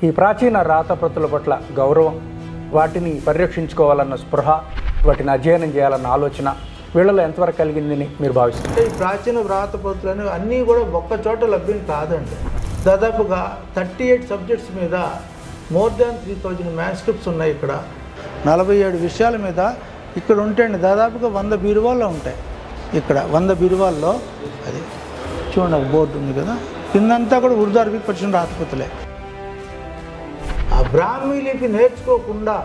ఈ ప్రాచీన రాతప్రతుల పట్ల గౌరవం, వాటిని పరిరక్షించుకోవాలన్న స్పృహ, వాటిని అధ్యయనం చేయాలన్న ఆలోచన వీళ్ళలో ఎంతవరకు కలిగిందని మీరు భావిస్తారు? ఈ ప్రాచీన వ్రాతప్రతులు అనేవి అన్నీ కూడా ఒక్క చోట లభ్యం కాదండి. దాదాపుగా 38 సబ్జెక్ట్స్ మీద మోర్ దాన్ 3000 మ్యాన్స్క్రిప్ట్స్ ఉన్నాయి. ఇక్కడ 47 విషయాల మీద ఇక్కడ ఉంటాయండి. దాదాపుగా 100 బీరువాల్లో ఉంటాయి. ఇక్కడ 100 బీరువాల్లో అది చూడండి, బోర్డు ఉంది కదా, కిందంతా కూడా ఉర్దూ అరబిక్ పరిచిన రాతప్రతులే. ఆ బ్రాహ్మీ లిపి నేర్చుకోకుండా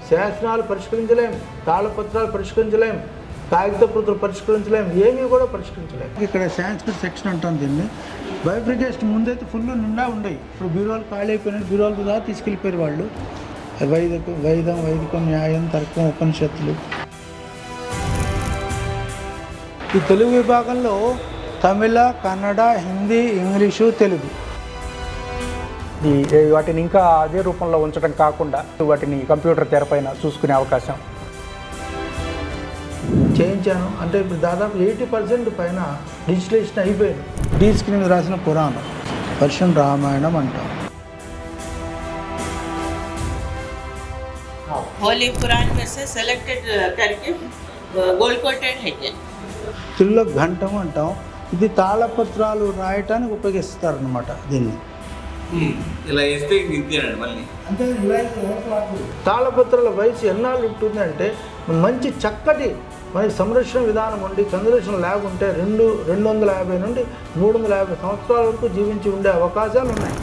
శాసనాలు పరిష్కరించలేం, తాళపత్రాలు పరిష్కరించలేం, కాగిత ప్రతులు పరిష్కరించలేం, ఏమీ కూడా పరిష్కరించలేం. ఇక్కడ సాంస్క్రిట్ సెక్షన్ అంటాం దీన్ని. బైఫ్రికేషన్ ముందైతే ఫుల్ నిండా ఉండేవి. ఇప్పుడు బీరువాలు ఖాళీ అయిపోయినాయి. బీరువాల ద్వారా తీసుకెళ్ళిపోయారు వాళ్ళు. వైదికం, న్యాయం, తర్కం, ఉపనిషత్తులు. ఈ తెలుగు విభాగంలో తమిళ, కన్నడ, హిందీ, ఇంగ్లీషు, తెలుగు. వాటిని ఇంకా అదే రూపంలో ఉంచడం కాకుండా వాటిని కంప్యూటర్ తెరపైన చూసుకునే అవకాశం చేయించాను. అంటే ఇప్పుడు దాదాపు 80% పైన డిజిటలైజేషన్ అయిపోయింది. డీ స్క్రీన్ మీద రాసిన పురాణం, వర్షన్ రామాయణం అంటాం. होली पुराण में से सेलेक्टेड करके गोल्ड कोटेड है ये. తెలుగులో ఘంటం అంటాం. ఇది తాళపత్రాలు రాయటానికి ఉపయోగిస్తారనమాట దీన్ని. ఇలా వేస్తే ఇంతేనండి మళ్ళీ. అంటే తాళపత్రాల వయసు ఎన్నాళ్ళు ఉంటుంది అంటే మంచి చక్కటి మనకి సంరక్షణ విధానం ఉండి కన్జర్వేషన్ ల్యాబ్ ఉంటే 250 నుండి 350 సంవత్సరాల వరకు జీవించి ఉండే అవకాశాలు ఉన్నాయి.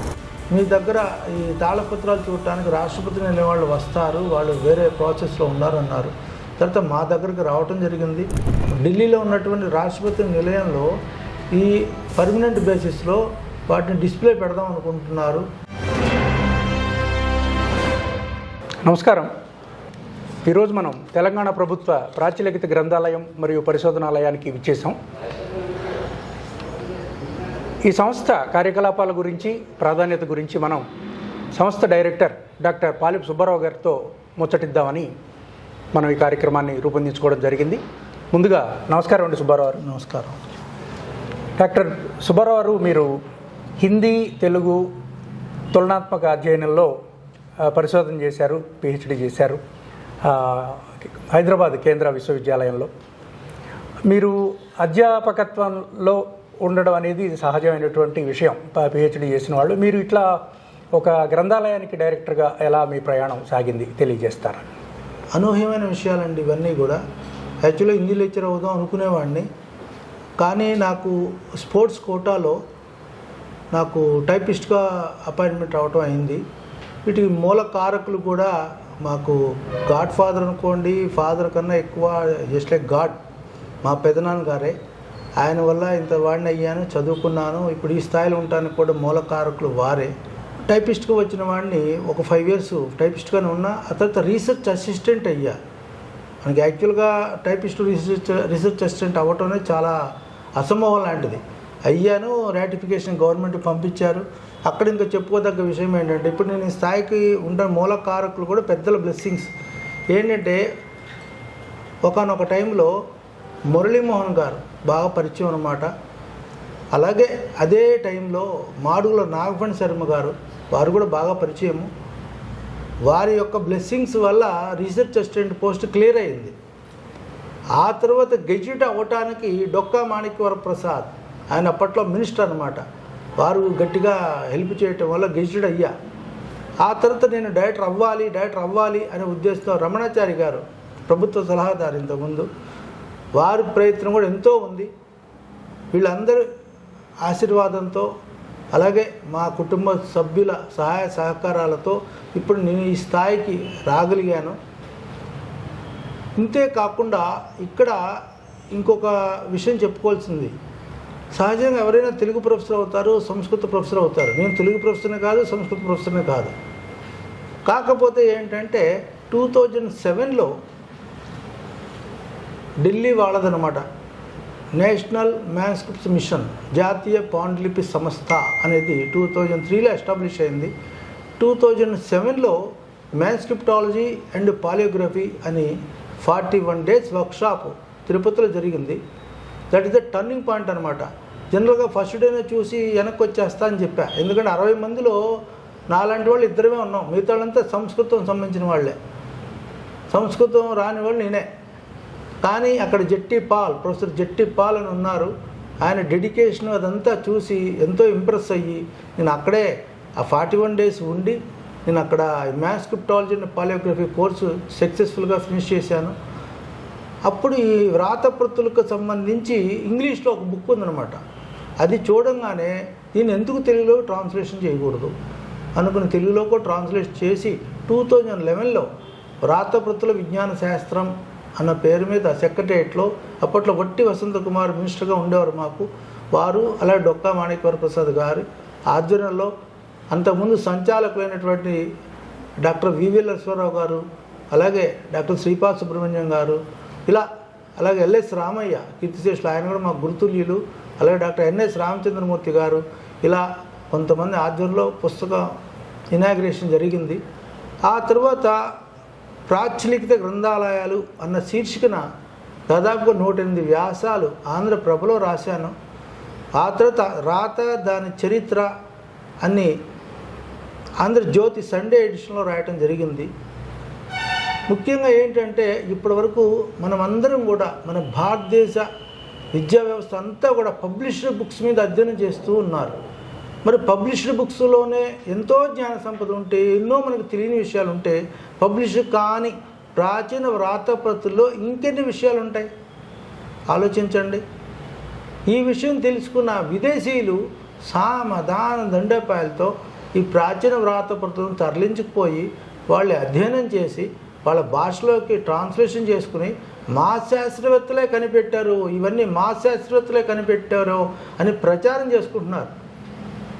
మీ దగ్గర ఈ తాళపత్రాలు చూడటానికి రాష్ట్రపతి అనే వాళ్ళు వస్తారు, వాళ్ళు వేరే ప్రాసెస్లో ఉన్నారన్నారు. తర్వాత మా దగ్గరికి రావటం జరిగింది. ఢిల్లీలో ఉన్నటువంటి రాష్ట్రపతి నిలయంలో ఈ పర్మనెంట్ బేసిస్లో వాటిని డిస్ప్లే పెడదాం అనుకుంటున్నారు. నమస్కారం. ఈరోజు మనం తెలంగాణ ప్రభుత్వ ప్రాచ్యలిఖిత గ్రంథాలయం మరియు పరిశోధనాలయానికి విచ్చేసాం. ఈ సంస్థ కార్యకలాపాల గురించి, ప్రాధాన్యత గురించి మనం సంస్థ డైరెక్టర్ డాక్టర్ పాలిప్ సుబ్బారావు గారితో ముచ్చటిద్దామని మనం ఈ కార్యక్రమాన్ని రూపొందించుకోవడం జరిగింది. ముందుగా నమస్కారం అండి సుబ్బారావు గారు. నమస్కారం. డాక్టర్ సుబ్బారావు గారు, మీరు హిందీ, తెలుగు తులనాత్మక అధ్యయనంలో పరిశోధన చేశారు, పిహెచ్డి చేశారు హైదరాబాద్ కేంద్ర విశ్వవిద్యాలయంలో. మీరు అధ్యాపకత్వంలో ఉండడం అనేది సహజమైనటువంటి విషయం, పిహెచ్డి చేసిన వాళ్ళు. మీరు ఇట్లా ఒక గ్రంథాలయానికి డైరెక్టర్గా ఎలా మీ ప్రయాణం సాగింది తెలియజేస్తారా? అనూహ్యమైన విషయాలండి ఇవన్నీ కూడా. యాక్చువల్గా హిందీ లెక్చర్ అవుదాం అనుకునేవాడిని, కానీ నాకు స్పోర్ట్స్ కోటాలో నాకు టైపిస్ట్గా అపాయింట్మెంట్ రావటం అయింది. వీటికి మూల కారకులు కూడా మాకు గాడ్ ఫాదర్ అనుకోండి, ఫాదర్ కన్నా ఎక్కువ జస్ట్ లైక్ గాడ్ మా పెదనాన్నగారే. ఆయన వల్ల ఇంత వాడిని అయ్యాను, చదువుకున్నాను, ఇప్పుడు ఈ స్థాయిలో ఉండటానికి కూడా మూల కారకులు వారే. టైపిస్ట్గా వచ్చిన వాడిని ఒక 5 years టైపిస్ట్గానే ఉన్నా. ఆ తర్వాత రీసెర్చ్ అసిస్టెంట్ అయ్యా. మనకి యాక్చువల్గా టైపిస్ట్ రీసెర్చ్ అసిస్టెంట్ అవ్వటం అనేది చాలా అసంభవం లాంటిది. అయ్యాను, రాటిఫికేషన్ గవర్నమెంట్ పంపించారు. అక్కడ ఇంకా చెప్పుకోదగ్గ విషయం ఏంటంటే ఇప్పుడు నేను ఈ స్థాయికి ఉండే మూల కారకులు కూడా పెద్దల బ్లెస్సింగ్స్. ఏంటంటే ఒకానొక టైంలో మురళీమోహన్ గారు బాగా పరిచయం అన్నమాట. అలాగే అదే టైంలో మాడుగుల నాగఫణి శర్మ గారు, వారు కూడా బాగా పరిచయము. వారి యొక్క బ్లెస్సింగ్స్ వల్ల రీసెర్చ్ అసిస్టెంట్ పోస్ట్ క్లియర్ అయింది. ఆ తర్వాత గెజిట్ అవ్వటానికి డొక్కా మాణిక్యవర ప్రసాద్, ఆయన అప్పట్లో మినిస్టర్ అనమాట, వారు గట్టిగా హెల్ప్ చేయటం వల్ల గెజిట్ అయ్యా. ఆ తర్వాత నేను డైరెక్టర్ అవ్వాలి అనే ఉద్దేశంతో రమణాచారి గారు, ప్రభుత్వ సలహాదారు ఇంతకుముందు, వారి ప్రయత్నం కూడా ఎంతో ఉంది. వీళ్ళందరూ ఆశీర్వాదంతో, అలాగే మా కుటుంబ సభ్యుల సహాయ సహకారాలతో ఇప్పుడు నేను ఈ స్థాయికి రాగలిగాను. ఇంతే కాకుండా ఇక్కడ ఇంకొక విషయం చెప్పుకోవాల్సింది. సహజంగా ఎవరైనా తెలుగు ప్రొఫెసర్ అవుతారు, సంస్కృత ప్రొఫెసర్ అవుతారు. నేను తెలుగు ప్రొఫెసర్నే కాదు, సంస్కృత ప్రొఫెసర్నే కాదు. కాకపోతే ఏంటంటే 2007లో ఢిల్లీ వాళ్ళదనమాట, నేషనల్ మ్యాన్స్క్రిప్ట్స్ మిషన్, జాతీయ పాండులిపి సంస్థ అనేది 2003లో ఎస్టాబ్లిష్ అయింది. 2007లో మ్యాన్స్క్రిప్టాలజీ అండ్ పాలియోగ్రఫీ అని 41 days వర్క్షాప్ తిరుపతిలో జరిగింది. That is the turning point అనమాట. జనరల్గా ఫస్ట్ డేనే చూసి వెనక్కి వచ్చేస్తా అని చెప్పా. ఎందుకంటే 60 మందిలో నాలాంటి వాళ్ళు ఇద్దరమే ఉన్నాం, మిగతా వాళ్ళంతా సంస్కృతం సంబంధించిన వాళ్ళే. సంస్కృతం రాని వాళ్ళు నేనే. కానీ అక్కడ ప్రొఫెసర్ జట్టి పాల్ అని ఉన్నారు. ఆయన డెడికేషన్ అదంతా చూసి ఎంతో ఇంప్రెస్ అయ్యి నేను అక్కడే ఆ 41 days ఉండి నేను అక్కడ మ్యాన్స్క్రిప్టాలజీ అండ్ పాలియోగ్రఫీ కోర్సు సక్సెస్ఫుల్గా ఫినిష్ చేశాను. అప్పుడు ఈ వ్రాతప్రతులకు సంబంధించి ఇంగ్లీష్లో ఒక బుక్ ఉందన్నమాట. అది చూడంగానే దీన్ని ఎందుకు తెలుగులో ట్రాన్స్లేషన్ చేయకూడదు అనుకుని తెలుగులో కూడా ట్రాన్స్లేట్ చేసి 2011లో వ్రాతప్రతుల విజ్ఞాన శాస్త్రం అన్న పేరు మీద సెక్రటరియట్లో అప్పట్లో వట్టి వసంత కుమార్ మినిస్టర్గా ఉండేవారు మాకు. వారు అలాగే డొక్కా మాణిక్యవర ప్రసాద్ గారి ఆధ్వర్యంలో అంతకుముందు సంచాలకులైనటువంటి డాక్టర్ వివి నరసింహారావు గారు, అలాగే డాక్టర్ శ్రీపాద సుబ్రహ్మణ్యం గారు, అలాగే ఎల్ఎస్ రామయ్య కీర్తిశేషులు, ఆయన కూడా మాకు గురుతుల్యులు, అలాగే డాక్టర్ ఎన్ఎస్ రామచంద్రమూర్తి గారు, ఇలా కొంతమంది ఆధ్వర్యంలో పుస్తకం ఇనాగ్రేషన్ జరిగింది. ఆ తర్వాత ప్రాచ్యలిఖిత గ్రంథాలయాలు అన్న శీర్షికన దాదాపుగా 108 వ్యాసాలు ఆంధ్రప్రభలో రాశాను. ఆ తర్వాత రాత దాని చరిత్ర అన్ని ఆంధ్రజ్యోతి సండే ఎడిషన్లో రాయటం జరిగింది. ముఖ్యంగా ఏంటంటే ఇప్పటి వరకు మనమందరం కూడా మన భారతదేశ విద్యా వ్యవస్థ అంతా కూడా పబ్లిష్డ్ బుక్స్ మీద అధ్యయనం చేస్తూ ఉన్నారు. మరి పబ్లిష్డ్ బుక్స్లోనే ఎంతో జ్ఞాన సంపద ఉంటే, ఎన్నో మనకు తెలియని విషయాలు ఉంటే, పబ్లిష్ కాని ప్రాచీన వ్రాతప్రతుల్లో ఇంకెన్ని విషయాలు ఉంటాయి ఆలోచించండి. ఈ విషయం తెలుసుకున్న విదేశీయులు సామధాన దండపాయలతో ఈ ప్రాచీన వ్రాతప్రతులను తరలించుకుపోయి వాళ్ళు అధ్యయనం చేసి వాళ్ళ భాషలోకి ట్రాన్స్లేషన్ చేసుకుని మా శాస్త్రవేత్తలే కనిపెట్టారు, ఇవన్నీ మా శాస్త్రవేత్తలే కనిపెట్టారు అని ప్రచారం చేసుకుంటున్నారు.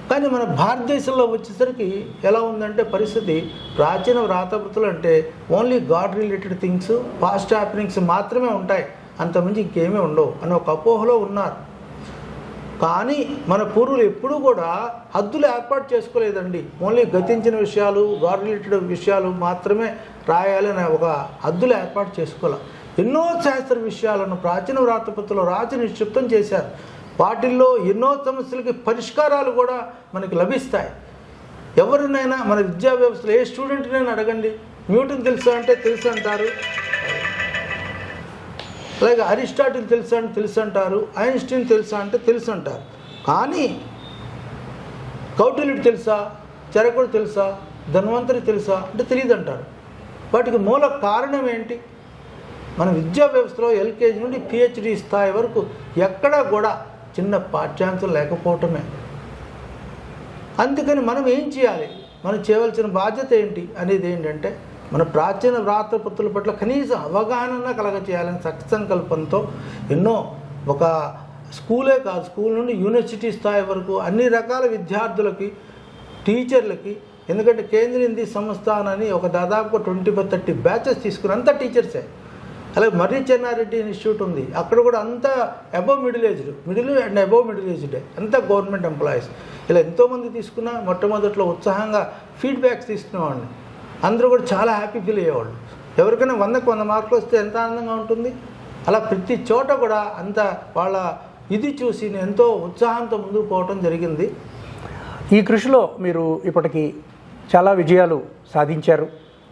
కానీ మన భారతదేశంలో వచ్చేసరికి ఎలా ఉందంటే పరిస్థితి, ప్రాచీన వ్రాతప్రతులు అంటే only God related things, past happenings మాత్రమే ఉంటాయి, అంతకుమించి ఇంకేమీ ఉండవు అని ఒక అపోహలో ఉన్నారు. కానీ మన పూర్వులు ఎప్పుడూ కూడా హద్దులు ఏర్పాటు చేసుకోలేదండి. ఓన్లీ గతించిన విషయాలు, గాడ్ రిలేటెడ్ విషయాలు మాత్రమే రాయాలి అనే ఒక హద్దులు ఏర్పాటు చేసుకోవాలి. ఎన్నో శాస్త్ర విషయాలను ప్రాచీన వ్రాతప్రతులు రాసి నిక్షిప్తం చేశారు. వాటిల్లో ఎన్నో సమస్యలకి పరిష్కారాలు కూడా మనకి లభిస్తాయి. ఎవరినైనా మన విద్యా వ్యవస్థలో ఏ స్టూడెంట్నైనా అడగండి, న్యూటన్ తెలుసా అంటే తెలుసు అంటారు, అలాగే అరిస్టాటిల్ తెలుసా అంటే తెలుసు అంటారు, ఐన్స్టీన్ తెలుసా అంటే తెలుసు అంటారు. కానీ కౌటిల్యుడు తెలుసా, చరకుడు తెలుసా, ధన్వంతరి తెలుసా అంటే తెలియదు అంటారు. వాటికి మూల కారణం ఏంటి? మన విద్యా వ్యవస్థలో ఎల్కేజీ నుండి పిహెచ్డి స్థాయి వరకు ఎక్కడా కూడా చిన్న పాఠ్యాంశం లేకపోవటమే. అందుకని మనం ఏం చేయాలి, మనం చేయవలసిన బాధ్యత ఏంటి అనేది ఏంటంటే మన ప్రాచీన వ్రాతప్రతుల పట్ల కనీసం అవగాహన కలగచేయాలని సత్సంకల్పంతో ఎన్నో ఒక స్కూలే కాదు, స్కూల్ నుండి యూనివర్సిటీ స్థాయి వరకు అన్ని రకాల విద్యార్థులకి, టీచర్లకి, ఎందుకంటే కేంద్రీయ హిందీ సంస్థాన్ అని ఒక దాదాపుగా 20-30 బ్యాచెస్ తీసుకుని అంతా టీచర్సే. అలాగే మర్రి చెన్నారెడ్డి ఇన్స్టిట్యూట్ ఉంది, అక్కడ కూడా అంతా above middle and above middle ఏజ్డే, అంతా గవర్నమెంట్ ఎంప్లాయీస్. ఇలా ఎంతోమంది తీసుకున్నా మొట్టమొదట్లో ఉత్సాహంగా ఫీడ్బ్యాక్స్ తీసుకునేవాడిని. అందరూ కూడా చాలా హ్యాపీ ఫీల్ అయ్యేవాళ్ళు. ఎవరికైనా 100కి 100 మార్కులు వస్తే ఎంత ఆనందంగా ఉంటుంది. అలా ప్రతి చోట కూడా అంత వాళ్ళ ఇది చూసి నేను ఎంతో ఉత్సాహంతో ముందుకు పోవటం జరిగింది. ఈ కృషిలో మీరు ఇప్పటికీ చాలా విజయాలు సాధించారు.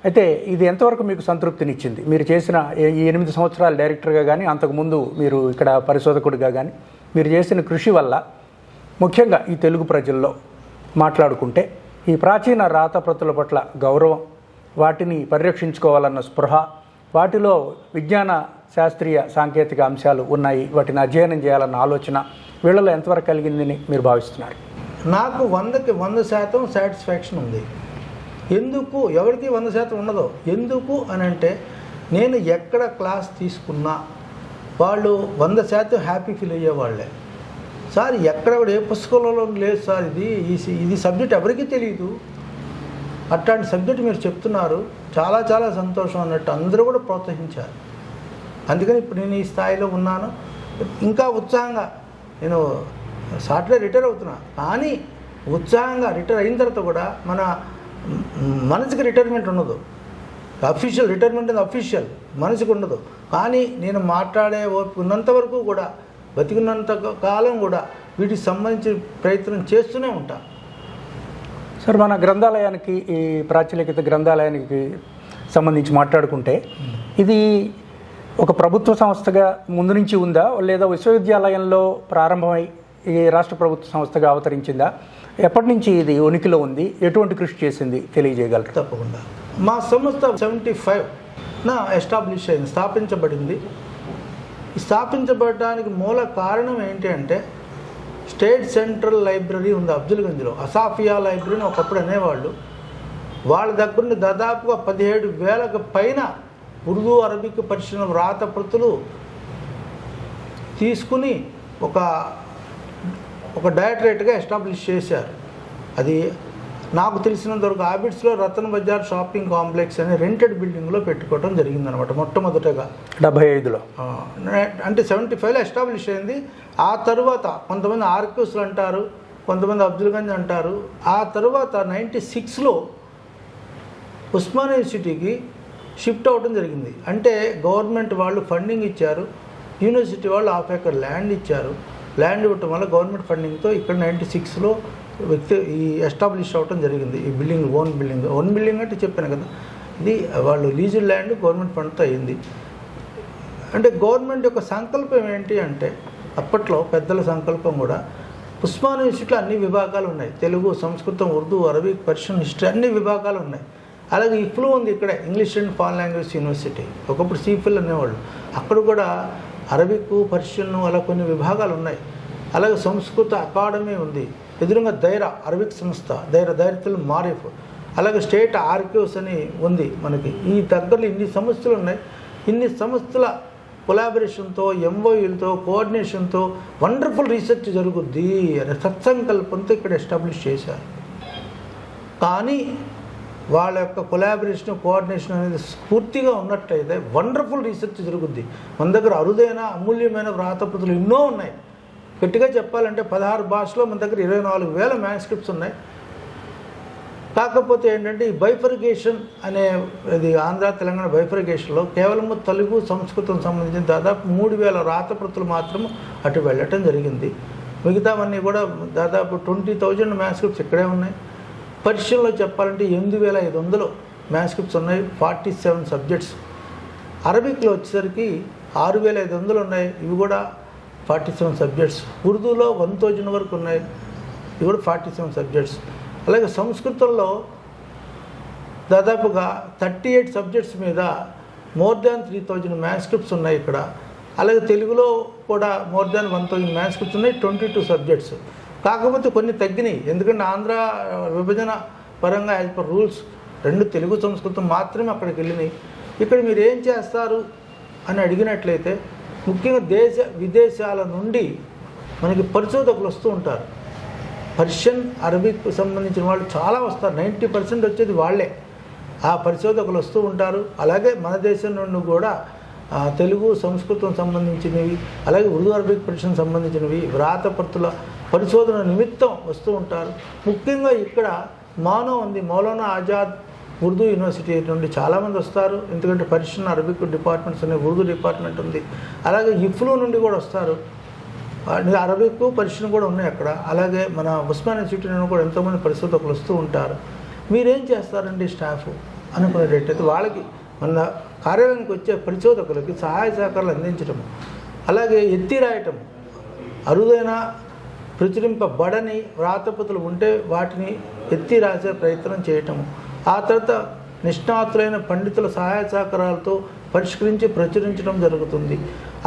అయితే ఇది ఎంతవరకు మీకు సంతృప్తినిచ్చింది? మీరు చేసిన ఈ 8 సంవత్సరాలు డైరెక్టర్గా కానీ, అంతకుముందు మీరు ఇక్కడ పరిశోధకుడిగా కానీ మీరు చేసిన కృషి వల్ల ముఖ్యంగా ఈ తెలుగు ప్రజల్లో మాట్లాడుకుంటే ఈ ప్రాచీన రాతప్రతుల పట్ల గౌరవం, వాటిని పరిరక్షించుకోవాలన్న స్పృహ, వాటిలో విజ్ఞాన శాస్త్రీయ సాంకేతిక అంశాలు ఉన్నాయి, వాటిని అధ్యయనం చేయాలన్న ఆలోచన వీళ్ళలో ఎంతవరకు కలిగిందని మీరు భావిస్తున్నారు? నాకు 100కి 100% సాటిస్ఫాక్షన్ ఉంది. ఎందుకు, ఎవరికి 100% ఉండదు. ఎందుకు అని అంటే నేను ఎక్కడ క్లాస్ తీసుకున్నా వాళ్ళు 100% హ్యాపీ ఫీల్ అయ్యేవాళ్ళే. సార్ ఎక్కడ కూడా ఏ పుస్తకంలో లేదు సార్, ఇది సబ్జెక్ట్ ఎవరికీ తెలియదు, అట్లాంటి సబ్జెక్ట్ మీరు చెప్తున్నారు, చాలా చాలా సంతోషం అన్నట్టు అందరూ కూడా ప్రోత్సహించారు. అందుకని ఇప్పుడు నేను ఈ స్థాయిలో ఉన్నాను. ఇంకా ఉత్సాహంగా నేను సాఫ్ట్వేర్ రిటైర్ అవుతున్నా, కానీ ఉత్సాహంగా రిటైర్ అయిన తర్వాత కూడా మన మనసుకి రిటైర్మెంట్ ఉండదు. అఫీషియల్ రిటైర్మెంట్ అనేది అఫీషియల్, మనసుకు ఉండదు. కానీ నేను మాట్లాడే ఉన్నంత వరకు కూడా, బతికున్నంత కాలం కూడా వీటికి సంబంధించి ప్రయత్నం చేస్తూనే ఉంటాను. సార్, మన గ్రంథాలయానికి, ఈ ప్రాచీలికత గ్రంథాలయానికి సంబంధించి మాట్లాడుకుంటే, ఇది ఒక ప్రభుత్వ సంస్థగా ముందు నుంచి ఉందా, లేదా విశ్వవిద్యాలయంలో ప్రారంభమై ఈ రాష్ట్ర ప్రభుత్వ సంస్థగా అవతరించిందా? ఎప్పటి నుంచి ఇది ఉనికిలో ఉంది? ఎటువంటి కృషి చేసింది తెలియజేయగలరు? తప్పకుండా. మా సంస్థ 75 ఎస్టాబ్లిష్ అయింది, స్థాపించబడింది. ఈ స్థాపించబడడానికి మూల కారణం ఏంటి అంటే, స్టేట్ సెంట్రల్ లైబ్రరీ ఉంది అబ్దుల్గంజ్లో, అసాఫియా లైబ్రరీని ఒకప్పుడు అనేవాళ్ళు. వాళ్ళ దగ్గర నుండి దాదాపుగా 17,000కు పైన ఉర్దూ, అరబిక్, పర్షియన్ వ్రాత ప్రతులు తీసుకుని ఒక డైరెక్టరేట్గా ఎస్టాబ్లిష్ చేశారు. అది నాకు తెలిసినంత వరకు ఆబిడ్స్లో రతన్ బజార్ షాపింగ్ కాంప్లెక్స్ అనే రెంటెడ్ బిల్డింగ్లో పెట్టుకోవడం జరిగిందనమాట మొట్టమొదటగా 75లో. అంటే 75లో ఎస్టాబ్లిష్ అయింది. ఆ తర్వాత కొంతమంది ఆర్క్యూస్లు అంటారు, కొంతమంది అబ్దుల్గంజ్ అంటారు. ఆ తర్వాత 96లో ఉస్మానియా యూనివర్సిటీకి షిఫ్ట్ అవ్వడం జరిగింది. అంటే గవర్నమెంట్ వాళ్ళు ఫండింగ్ ఇచ్చారు, యూనివర్సిటీ వాళ్ళు 1/2 ఎకర్ ల్యాండ్ ఇచ్చారు. ల్యాండ్ ఇవ్వటం వల్ల గవర్నమెంట్ ఫండింగ్తో ఇక్కడ 96లో ఈ ఎస్టాబ్లిష్ అవ్వటం జరిగింది. ఈ బిల్డింగ్ ఓన్ బిల్డింగ్ అంటే చెప్పాను కదా, ఇది వాళ్ళు లీజుడ్ ల్యాండ్ గవర్నమెంట్ ఫండ్తో అయింది. అంటే గవర్నమెంట్ యొక్క సంకల్పం ఏంటి అంటే, అప్పట్లో పెద్దల సంకల్పం కూడా, ఉస్మానియా యూనివర్సిటీలో అన్ని విభాగాలు ఉన్నాయి. తెలుగు, సంస్కృతం, ఉర్దూ, అరబిక్, పర్షియన్, హిస్టరీ అన్ని విభాగాలు ఉన్నాయి. అలాగే ఇఫ్లు ఉంది ఇక్కడే, English and foreign language university, ఒకప్పుడు సిఫిల్ అనేవాళ్ళు. అక్కడ కూడా అరబిక్, పర్షియన్ అలా కొన్ని విభాగాలు ఉన్నాయి. అలాగే సంస్కృత అకాడమీ ఉంది. ఎదురుగా దైరా అరబిక్ సంస్థ, దైరతుల్ మారిఫ్. అలాగే స్టేట్ ఆర్క్యూస్ అని ఉంది మనకి. ఈ దగ్గరలో ఇన్ని సంస్థలు ఉన్నాయి. ఇన్ని సంస్థల కొలాబరేషన్తో, ఎంఓయూలతో, కోఆర్డినేషన్తో వండర్ఫుల్ రీసెర్చ్ జరుగుద్ది అనే సత్సంకల్పంతో ఇక్కడ ఎస్టాబ్లిష్ చేశారు. కానీ వాళ్ళ యొక్క కొలాబరేషన్, కోఆర్డినేషన్ అనేది స్ఫూర్తిగా ఉన్నట్టయితే వండర్ఫుల్ రీసెర్చ్ జరుగుద్ది. మన దగ్గర అరుదైన, అమూల్యమైన వ్రాతప్రతులు ఎన్నో ఉన్నాయి. గట్టిగా చెప్పాలంటే 16 భాషలో మన దగ్గర 24,000 మ్యాన్స్క్రిప్ట్స్ ఉన్నాయి. కాకపోతే ఏంటంటే, ఈ బైఫర్గేషన్ అనే ఇది ఆంధ్ర తెలంగాణ బైఫర్గేషన్లో కేవలము తెలుగు, సంస్కృతం సంబంధించిన దాదాపు 3,000 వ్రాతప్రతులు మాత్రం అటు వెళ్ళటం జరిగింది. మిగతావన్నీ కూడా దాదాపు 20,000 మ్యాన్స్క్రిప్ట్స్ ఇక్కడే ఉన్నాయి. పర్షియన్లో చెప్పాలంటే 8,500 మ్యాన్స్క్రిప్ట్స్ ఉన్నాయి, 47 సబ్జెక్ట్స్. అరబిక్లో వచ్చేసరికి 6,500 ఉన్నాయి, ఇవి కూడా 47 సబ్జెక్ట్స్. ఉర్దూలో 1,000 వరకు ఉన్నాయి, ఇవి కూడా 47 సబ్జెక్ట్స్. అలాగే సంస్కృతంలో దాదాపుగా 38 సబ్జెక్ట్స్ మీద మోర్ దాన్ 3,000 మ్యాన్స్క్రిప్ట్స్ ఉన్నాయి ఇక్కడ. అలాగే తెలుగులో కూడా మోర్ దాన్ 1,000 మ్యాన్స్క్రిప్ట్స్ ఉన్నాయి, 22 సబ్జెక్ట్స్. కాకపోతే కొన్ని తగ్గినాయి, ఎందుకంటే ఆంధ్ర విభజన పరంగా యాజ్ పర్ రూల్స్ 2 తెలుగు, సంస్కృతం మాత్రమే అక్కడికి వెళ్ళినాయి. ఇక్కడ మీరు ఏం చేస్తారు అని అడిగినట్లయితే, ముఖ్యంగా విదేశాల నుండి మనకి పరిశోధకులు వస్తూ ఉంటారు. పర్షియన్, అరబిక్ సంబంధించిన వాళ్ళు చాలా వస్తారు, 90% వచ్చేది వాళ్ళే. ఆ పరిశోధకులు వస్తూ ఉంటారు. అలాగే మన దేశం నుండి కూడా తెలుగు, సంస్కృతం సంబంధించినవి, అలాగే ఉర్దూ, అరబిక్, పర్షియన్ సంబంధించినవి వ్రాతప్రతుల పరిశోధన నిమిత్తం వస్తూ ఉంటారు. ముఖ్యంగా ఇక్కడ మానో ఉంది, మౌలానా ఆజాద్ ఉర్దూ యూనివర్సిటీ నుండి చాలామంది వస్తారు. ఎందుకంటే పర్షియన్, అరబిక్ డిపార్ట్మెంట్స్ ఉన్నాయి, ఉర్దూ డిపార్ట్మెంట్ ఉంది. అలాగే ఇఫ్లు నుండి కూడా వస్తారు, అరబిక్, పర్షియన్ కూడా ఉన్నాయి అక్కడ. అలాగే మన ఉస్మానియా యూనివర్సిటీ నుండి కూడా ఎంతోమంది పరిశోధకులు వస్తూ ఉంటారు. మీరేం చేస్తారండి స్టాఫ్ అనుకునేటట్టయితే, వాళ్ళకి మన కార్యాలయానికి వచ్చే పరిశోధకులకి సహాయ సహకారాలు అందించడము, అలాగే ఎత్తి రాయటం, అరుదైన ప్రచురింపబడని వ్రాతప్రతులు ఉంటే వాటిని ఎత్తి రాసే ప్రయత్నం చేయటము, ఆ తర్వాత నిష్ణాతులైన పండితుల సహాయ సహకారాలతో పరిష్కరించి ప్రచురించడం జరుగుతుంది.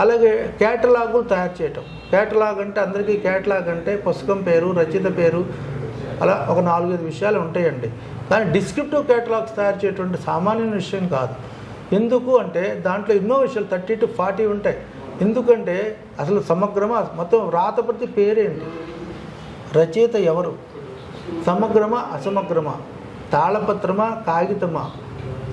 అలాగే కేటలాగులు తయారు చేయటం. కేటలాగ్ అంటే అందరికీ కేటలాగ్ అంటే పుస్తకం పేరు, రచయిత పేరు, అలా ఒక 4-5 విషయాలు ఉంటాయండి. కానీ డిస్క్రిప్టివ్ కేటలాగ్స్ తయారు చేయటువంటి సామాన్యమైన విషయం కాదు. ఎందుకు అంటే దాంట్లో ఎన్నో విషయాలు 30 to 40 ఉంటాయి. ఎందుకంటే అసలు సమగ్రమా, మొత్తం వ్రాతప్రతి పేరేంటి, రచయిత ఎవరు, సమగ్రమా అసమగ్రమా, తాళపత్రమా కాగితమా,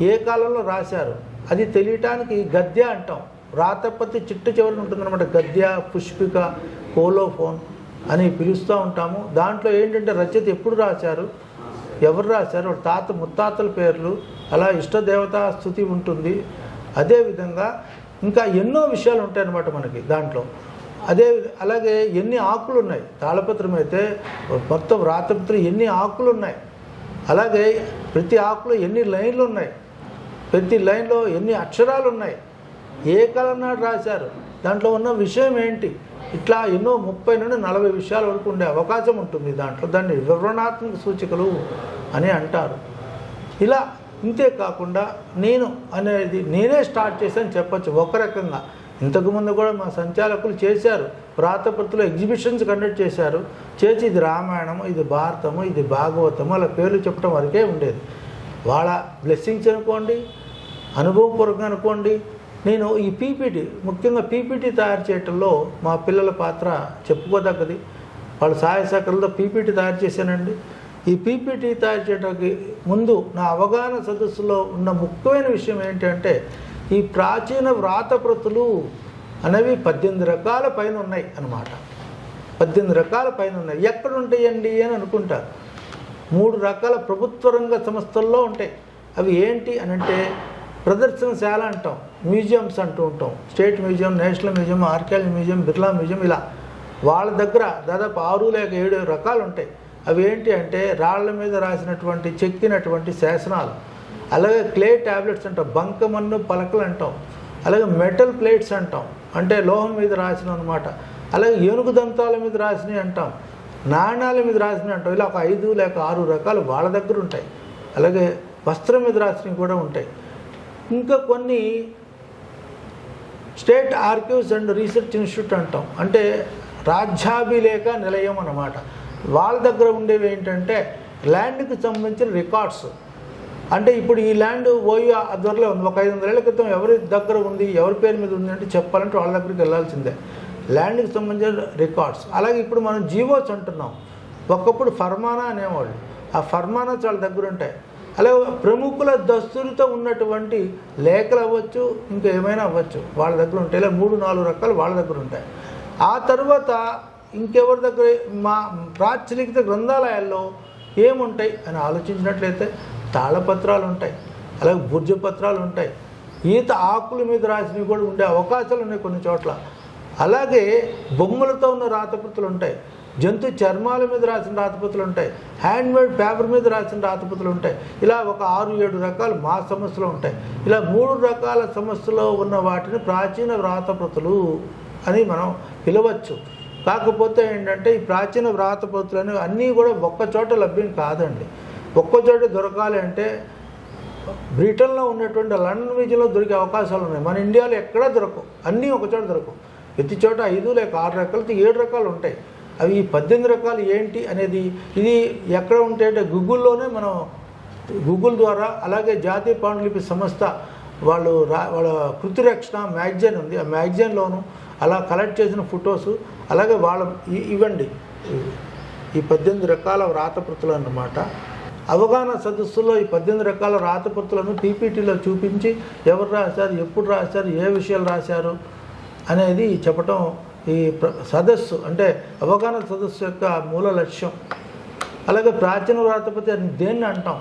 ఏ కాలంలో రాశారు, అది తెలియటానికి గద్య అంటాం. వ్రాతప్రతి చిట్ట చివరి ఉంటుందన్నమాట. గద్య, పుష్పిక, కోలోఫోన్ అని పిలుస్తూ ఉంటాము. దాంట్లో ఏంటంటే రచయిత ఎప్పుడు రాశారు, ఎవరు రాశారు, తాత ముత్తాతల పేర్లు, అలా ఇష్టదేవతా స్థుతి ఉంటుంది. అదేవిధంగా ఇంకా ఎన్నో విషయాలు ఉంటాయన్నమాట మనకి దాంట్లో. అలాగే ఎన్ని ఆకులు ఉన్నాయి, తాళపత్రం అయితే మొత్తం వ్రాతపత్రం ఎన్ని ఆకులు ఉన్నాయి, అలాగే ప్రతి ఆకులో ఎన్ని లైన్లు ఉన్నాయి, ప్రతి లైన్లో ఎన్ని అక్షరాలు ఉన్నాయి, ఏ కాలం నాడు రాశారు, దాంట్లో ఉన్న విషయం ఏంటి, ఇట్లా ఎన్నో 30 నుండి 40 విషయాల వరకు ఉండే అవకాశం ఉంటుంది దాంట్లో. దాన్ని వివరణాత్మక సూచికలు అని అంటారు. ఇలా ఇంతే కాకుండా నేను అనేది నేనే స్టార్ట్ చేశాను చెప్పచ్చు ఒక రకంగా. ఇంతకుముందు కూడా మా సంచాలకులు చేశారు, వ్రాతపత్రులు ఎగ్జిబిషన్స్ కండక్ట్ చేశారు, చేసి ఇది రామాయణము, ఇది భారతము, ఇది భాగవతము అలా పేర్లు చెప్పడం వరకే ఉండేది. వాళ్ళ బ్లెస్సింగ్స్ అనుకోండి, అనుభవపూర్వకంగా అనుకోండి. నేను ఈ పీపీటీ, ముఖ్యంగా పీపీటీ తయారు చేయటంలో మా పిల్లల పాత్ర చెప్పుకోదగ్గది. వాళ్ళ సహాయ సహకారంతో పీపీటీ తయారు చేశానండి. ఈ పీపీటీ తయారు చేయడానికి ముందు నా అవగాహన సదస్సులో ఉన్న ముఖ్యమైన విషయం ఏంటంటే, ఈ ప్రాచీన వ్రాతప్రతులు అనేవి 18 రకాల పైన ఉన్నాయి అన్నమాట. 18 రకాల పైన ఉన్నాయి. ఎక్కడ ఉంటాయండి అని అనుకుంటారు. 3 రకాల ప్రభుత్వ రంగ సంస్థల్లో ఉంటాయి. అవి ఏంటి అని అంటే, ప్రదర్శనశాల అంటాం, మ్యూజియంస్ అంటూ ఉంటాం. State museum, national museum, archaeology museum, Birla museum, ఇలా వాళ్ళ దగ్గర దాదాపు 6 లేక 7 రకాలు ఉంటాయి. అవి ఏంటి అంటే, రాళ్ల మీద రాసినటువంటి చెక్కినటువంటి శాసనాలు, అలాగే క్లే ట్యాబ్లెట్స్ అంటాం, బంకమన్ను పలకలు అంటాం, అలాగే మెటల్ ప్లేట్స్ అంటాం, అంటే లోహం మీద రాసిన అనమాట, అలాగే ఏనుగు దంతాల మీద రాసినవి అంటాం, నాణ్యాల మీద రాసినవి అంటాం. ఇలా ఒక 5 లేక 6 రకాలు వాళ్ళ దగ్గర ఉంటాయి. అలాగే వస్త్రం మీద రాసినవి కూడా ఉంటాయి. ఇంకా కొన్ని state archives and research institute అంటాం, అంటే రాజ్యాభిలేఖ నిలయం అన్నమాట. వాళ్ళ దగ్గర ఉండేవి ఏంటంటే ల్యాండ్కి సంబంధించిన రికార్డ్స్. అంటే ఇప్పుడు ఈ ల్యాండ్ ఓయో ఆధ్వర్యంలో ఉంది, ఒక 500 ఏళ్ల క్రితం ఎవరి దగ్గర ఉంది, ఎవరి పేరు మీద ఉంది అంటే చెప్పాలంటే వాళ్ళ దగ్గరికి వెళ్ళాల్సిందే. ల్యాండ్కి సంబంధించిన రికార్డ్స్. అలాగే ఇప్పుడు మనం జీవోస్ అంటున్నాం, ఒకప్పుడు ఫర్మానా అనేవాళ్ళు, ఆ ఫర్మానాస్ వాళ్ళ దగ్గర ఉంటాయి. అలాగే ప్రముఖుల దస్తులతో ఉన్నటువంటి లేఖలు అవ్వచ్చు, ఇంకా ఏమైనా అవ్వచ్చు, వాళ్ళ దగ్గర ఉంటాయి. ఇలా 3-4 రకాలు వాళ్ళ దగ్గర ఉంటాయి. ఆ తర్వాత ఇంకెవరి దగ్గర, మా ప్రాచీలిత గ్రంథాలయాల్లో ఏముంటాయి అని ఆలోచించినట్లయితే తాళపత్రాలు ఉంటాయి, అలాగే భుజపత్రాలు ఉంటాయి, ఈత ఆకుల మీద రాసినవి కూడా ఉండే అవకాశాలు ఉన్నాయి కొన్ని చోట్ల. అలాగే బొమ్మలతో ఉన్న రాతప్రతులు ఉంటాయి, జంతు చర్మాల మీద రాసిన రాతప్రతులు ఉంటాయి, హ్యాండ్మేడ్ పేపర్ మీద రాసిన రాతప్రతులు ఉంటాయి. ఇలా ఒక 6-7 రకాలు మా సంస్థలో ఉంటాయి. ఇలా 3 రకాల సంస్థలో ఉన్న వాటిని ప్రాచీన వ్రాతప్రతులు అని మనం పిలవచ్చు. కాకపోతే ఏంటంటే, ఈ ప్రాచీన వ్రాతప్రతులు అనేవి అన్నీ కూడా ఒక్కచోట లభ్యం కాదండి. ఒక్కచోట దొరకాలి అంటే బ్రిటన్లో ఉన్నటువంటి లండన్ మ్యూజియంలో దొరికే అవకాశాలు ఉన్నాయి. మన ఇండియాలో ఎక్కడా దొరకవు, అన్నీ ఒకచోట దొరకవు. ప్రతి చోట 5 లేక 6 రకాలతో 7 రకాలు ఉంటాయి. అవి ఈ 18 రకాలు ఏంటి అనేది ఇది ఎక్కడ ఉంటాయంటే గూగుల్లోనే మనం గూగుల్ ద్వారా, అలాగే జాతీయ పాండులిపి సంస్థ వాళ్ళ కృతిరక్షణ మ్యాగజైన్ ఉంది, ఆ మ్యాగజైన్లోను అలా కలెక్ట్ చేసిన ఫొటోసు, అలాగే వాళ్ళ ఇవ్వండి ఈ 18 రకాల వ్రాతప్రతులు అన్నమాట. అవగాహన సదస్సులో ఈ 18 రకాల వ్రాతప్రతులను పీపీటీలో చూపించి ఎవరు రాశారు, ఎప్పుడు రాశారు, ఏ విషయాలు రాశారు అనేది చెప్పటం ఈ సదస్సు, అంటే అవగాహన సదస్సు యొక్క మూల లక్ష్యం. అలాగే ప్రాచీన వ్రాతపతి అని దేన్ని అంటాం,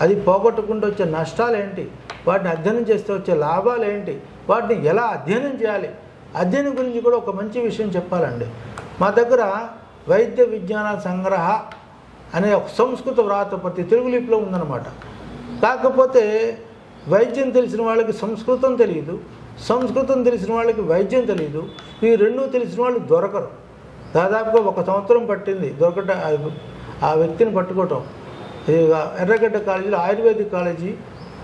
అది పోగొట్టకుండా వచ్చే నష్టాలు ఏంటి, వాటిని అధ్యయనం చేస్తే వచ్చే లాభాలు ఏంటి, వాటిని ఎలా అధ్యయనం చేయాలి, అధ్యయనం గురించి కూడా ఒక మంచి విషయం చెప్పాలండి. మా దగ్గర వైద్య విజ్ఞాన సంగ్రహ అనే ఒక సంస్కృత వ్రాతపత్తి తెలుగు లిపిలో ఉందన్నమాట. కాకపోతే వైద్యం తెలిసిన వాళ్ళకి సంస్కృతం తెలియదు, సంస్కృతం తెలిసిన వాళ్ళకి వైద్యం తెలియదు. ఈ రెండూ తెలిసిన వాళ్ళు దొరకరు. దాదాపుగా 1 సంవత్సరం పట్టింది దొరకట ఆ వ్యక్తిని పట్టుకోవటం. ఎర్రగడ్డ కాలేజీలో ఆయుర్వేదిక్ కాలేజీ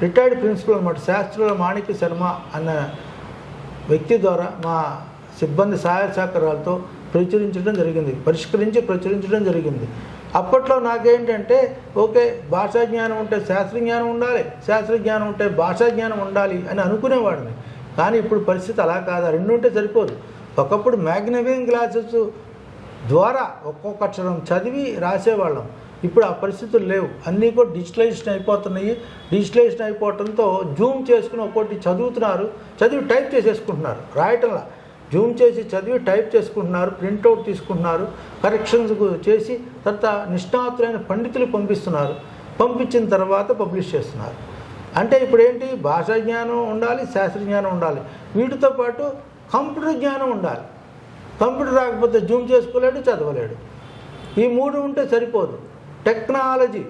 రిటైర్డ్ ప్రిన్సిపల్ అన్నమాట, శాస్త్రుల మాణిక్య శర్మ అన్న వ్యక్తి ద్వారా మా సిబ్బంది సహాయ సహకారాలతో ప్రచురించడం జరిగింది, ప్రచురించడం జరిగింది. అప్పట్లో నాకేంటంటే, ఓకే భాషా జ్ఞానం ఉంటే శాస్త్ర జ్ఞానం ఉండాలి, శాస్త్ర జ్ఞానం ఉంటే భాషా జ్ఞానం ఉండాలి అని అనుకునేవాడిని. కానీ ఇప్పుడు పరిస్థితి అలా కాదు, 2 ఉంటే సరిపోదు. ఒకప్పుడు మ్యాగ్నఫైయింగ్ గ్లాసెస్ ద్వారా ఒక్కొక్క అక్షరం చదివి రాసేవాళ్ళం. ఇప్పుడు ఆ పరిస్థితులు లేవు, అన్నీ కూడా డిజిటలైజేషన్ అయిపోతున్నాయి. డిజిటలైజేషన్ అయిపోవడంతో జూమ్ చేసుకుని ఒక్కొక్కటి చదువుతున్నారు, చదివి టైప్ చేసేసుకుంటున్నారు. రాయటంలా జూమ్ చేసి చదివి టైప్ చేసుకుంటున్నారు, ప్రింట్అవుట్ తీసుకుంటున్నారు, కరెక్షన్స్ చేసి తర్వాత నిష్ణాతులైన పండితులు పంపిస్తున్నారు, పంపించిన తర్వాత పబ్లిష్ చేస్తున్నారు. అంటే ఇప్పుడు ఏంటి, భాషా జ్ఞానం ఉండాలి, శాస్త్ర జ్ఞానం ఉండాలి, వీటితో పాటు కంప్యూటర్ జ్ఞానం ఉండాలి. కంప్యూటర్ రాకపోతే జూమ్ చేసుకోలేడు, చదవలేడు. ఈ 3 ఉంటే సరిపోదు. టెక్నాలజీ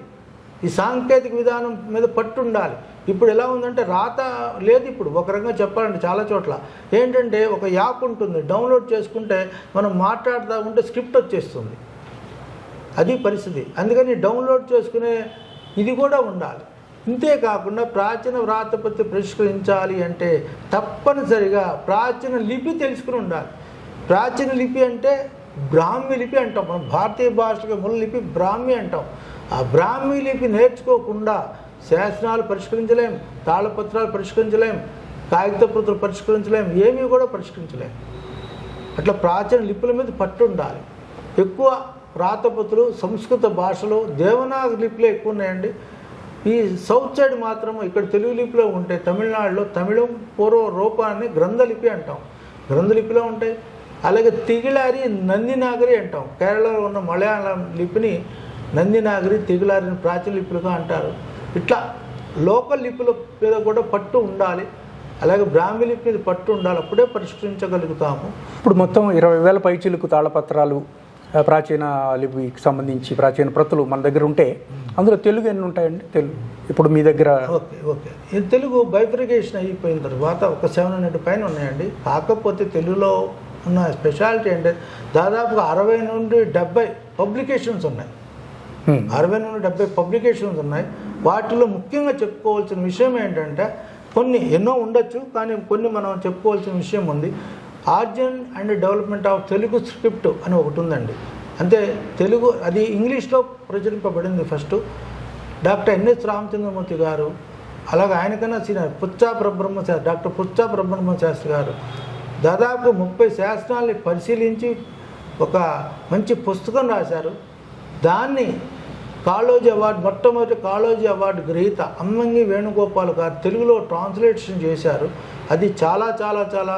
ఈ సాంకేతిక విధానం మీద పట్టు ఉండాలి. ఇప్పుడు ఎలా ఉందంటే రాత లేదు. ఇప్పుడు ఒక రకంగా చెప్పాలంటే చాలా చోట్ల ఏంటంటే ఒక యాప్ ఉంటుంది, డౌన్లోడ్ చేసుకుంటే మనం మాట్లాడుతూ ఉంటే స్క్రిప్ట్ వచ్చేస్తుంది. అది పరిస్థితి. అందుకని డౌన్లోడ్ చేసుకునే ఇది కూడా ఉండాలి. ఇంతేకాకుండా ప్రాచీన వ్రాతపత్తి పరిష్కరించాలి అంటే తప్పనిసరిగా ప్రాచీన లిపి తెలుసుకుని ఉండాలి. ప్రాచీన లిపి అంటే బ్రాహ్మీ లిపి అంటాం. మనం భారతీయ భాషకి మూల లిపి బ్రాహ్మీ అంటాం. ఆ బ్రాహ్మీ లిపి నేర్చుకోకుండా శాసనాలు పరిష్కరించలేం, తాళపత్రాలు పరిష్కరించలేం, కాగిత ప్రతులు పరిష్కరించలేం, ఏమీ కూడా పరిష్కరించలేం. అట్లా ప్రాచీన లిపుల మీద పట్టు ఉండాలి. ఎక్కువ వ్రాతపత్రులు సంస్కృత భాషలో దేవనాగరి లిపిలో ఎక్కువ ఉన్నాయండి. ఈ సౌత్ సైడ్ మాత్రం ఇక్కడ తెలుగు లిపిలో ఉంటాయి. తమిళనాడులో తమిళం పూర్వ రూపాన్ని గ్రంథలిపి అంటాం, గ్రంథలిపిలో ఉంటాయి. అలాగే తిగిలారి నందినాగరి అంటాం. కేరళలో ఉన్న మలయాళం లిపిని నందినాగరి, తిగిలారిని ప్రాచీన లిపులుగా అంటారు. ఇట్లా లోకల్ లిపుల మీద కూడా పట్టు ఉండాలి. అలాగే బ్రాహ్మీ లిపి మీద పట్టు ఉండాలి. అప్పుడే పరిష్కరించగలుగుతాము. ఇప్పుడు మొత్తం 20,000 పైచిలుకు తాళపత్రాలు ప్రాచీన లిపికి సంబంధించి ప్రాచీన ప్రతులు మన దగ్గర ఉంటే అందులో తెలుగు ఎన్ని ఉంటాయండి? తెలుగు ఇప్పుడు మీ దగ్గర ఓకే ఈ తెలుగు బైఫరికేషన్ అయిపోయిన తర్వాత ఒక 700 పైన ఉన్నాయండి. కాకపోతే తెలుగులో ఉన్న స్పెషాలిటీ అంటే దాదాపుగా 60 నుండి 70 పబ్లికేషన్స్ ఉన్నాయి. 60 నుండి 70 పబ్లికేషన్స్ ఉన్నాయి. వాటిలో ముఖ్యంగా చెప్పుకోవాల్సిన విషయం ఏంటంటే కొన్ని ఎన్నో ఉండొచ్చు, కానీ కొన్ని మనం చెప్పుకోవాల్సిన విషయం ఉంది. Origin and development of Telugu script అని ఒకటి ఉందండి. అంటే తెలుగు అది ఇంగ్లీష్లో ప్రచురింపబడింది ఫస్ట్. డాక్టర్ ఎన్ఎస్ రామచంద్రమూర్తి గారు, అలాగే ఆయనకన్నా సీనియర్ డాక్టర్ పుచ్చా బ్రహ్మ శాస్త్రి గారు దాదాపు 30 శాస్త్రాలని పరిశీలించి ఒక మంచి పుస్తకం రాశారు. దాన్ని కాళోజీ అవార్డు, మొట్టమొదటి కాళోజీ అవార్డు గ్రహీత అమ్మంగి వేణుగోపాల్ గారు తెలుగులో ట్రాన్స్లేషన్ చేశారు. అది చాలా చాలా చాలా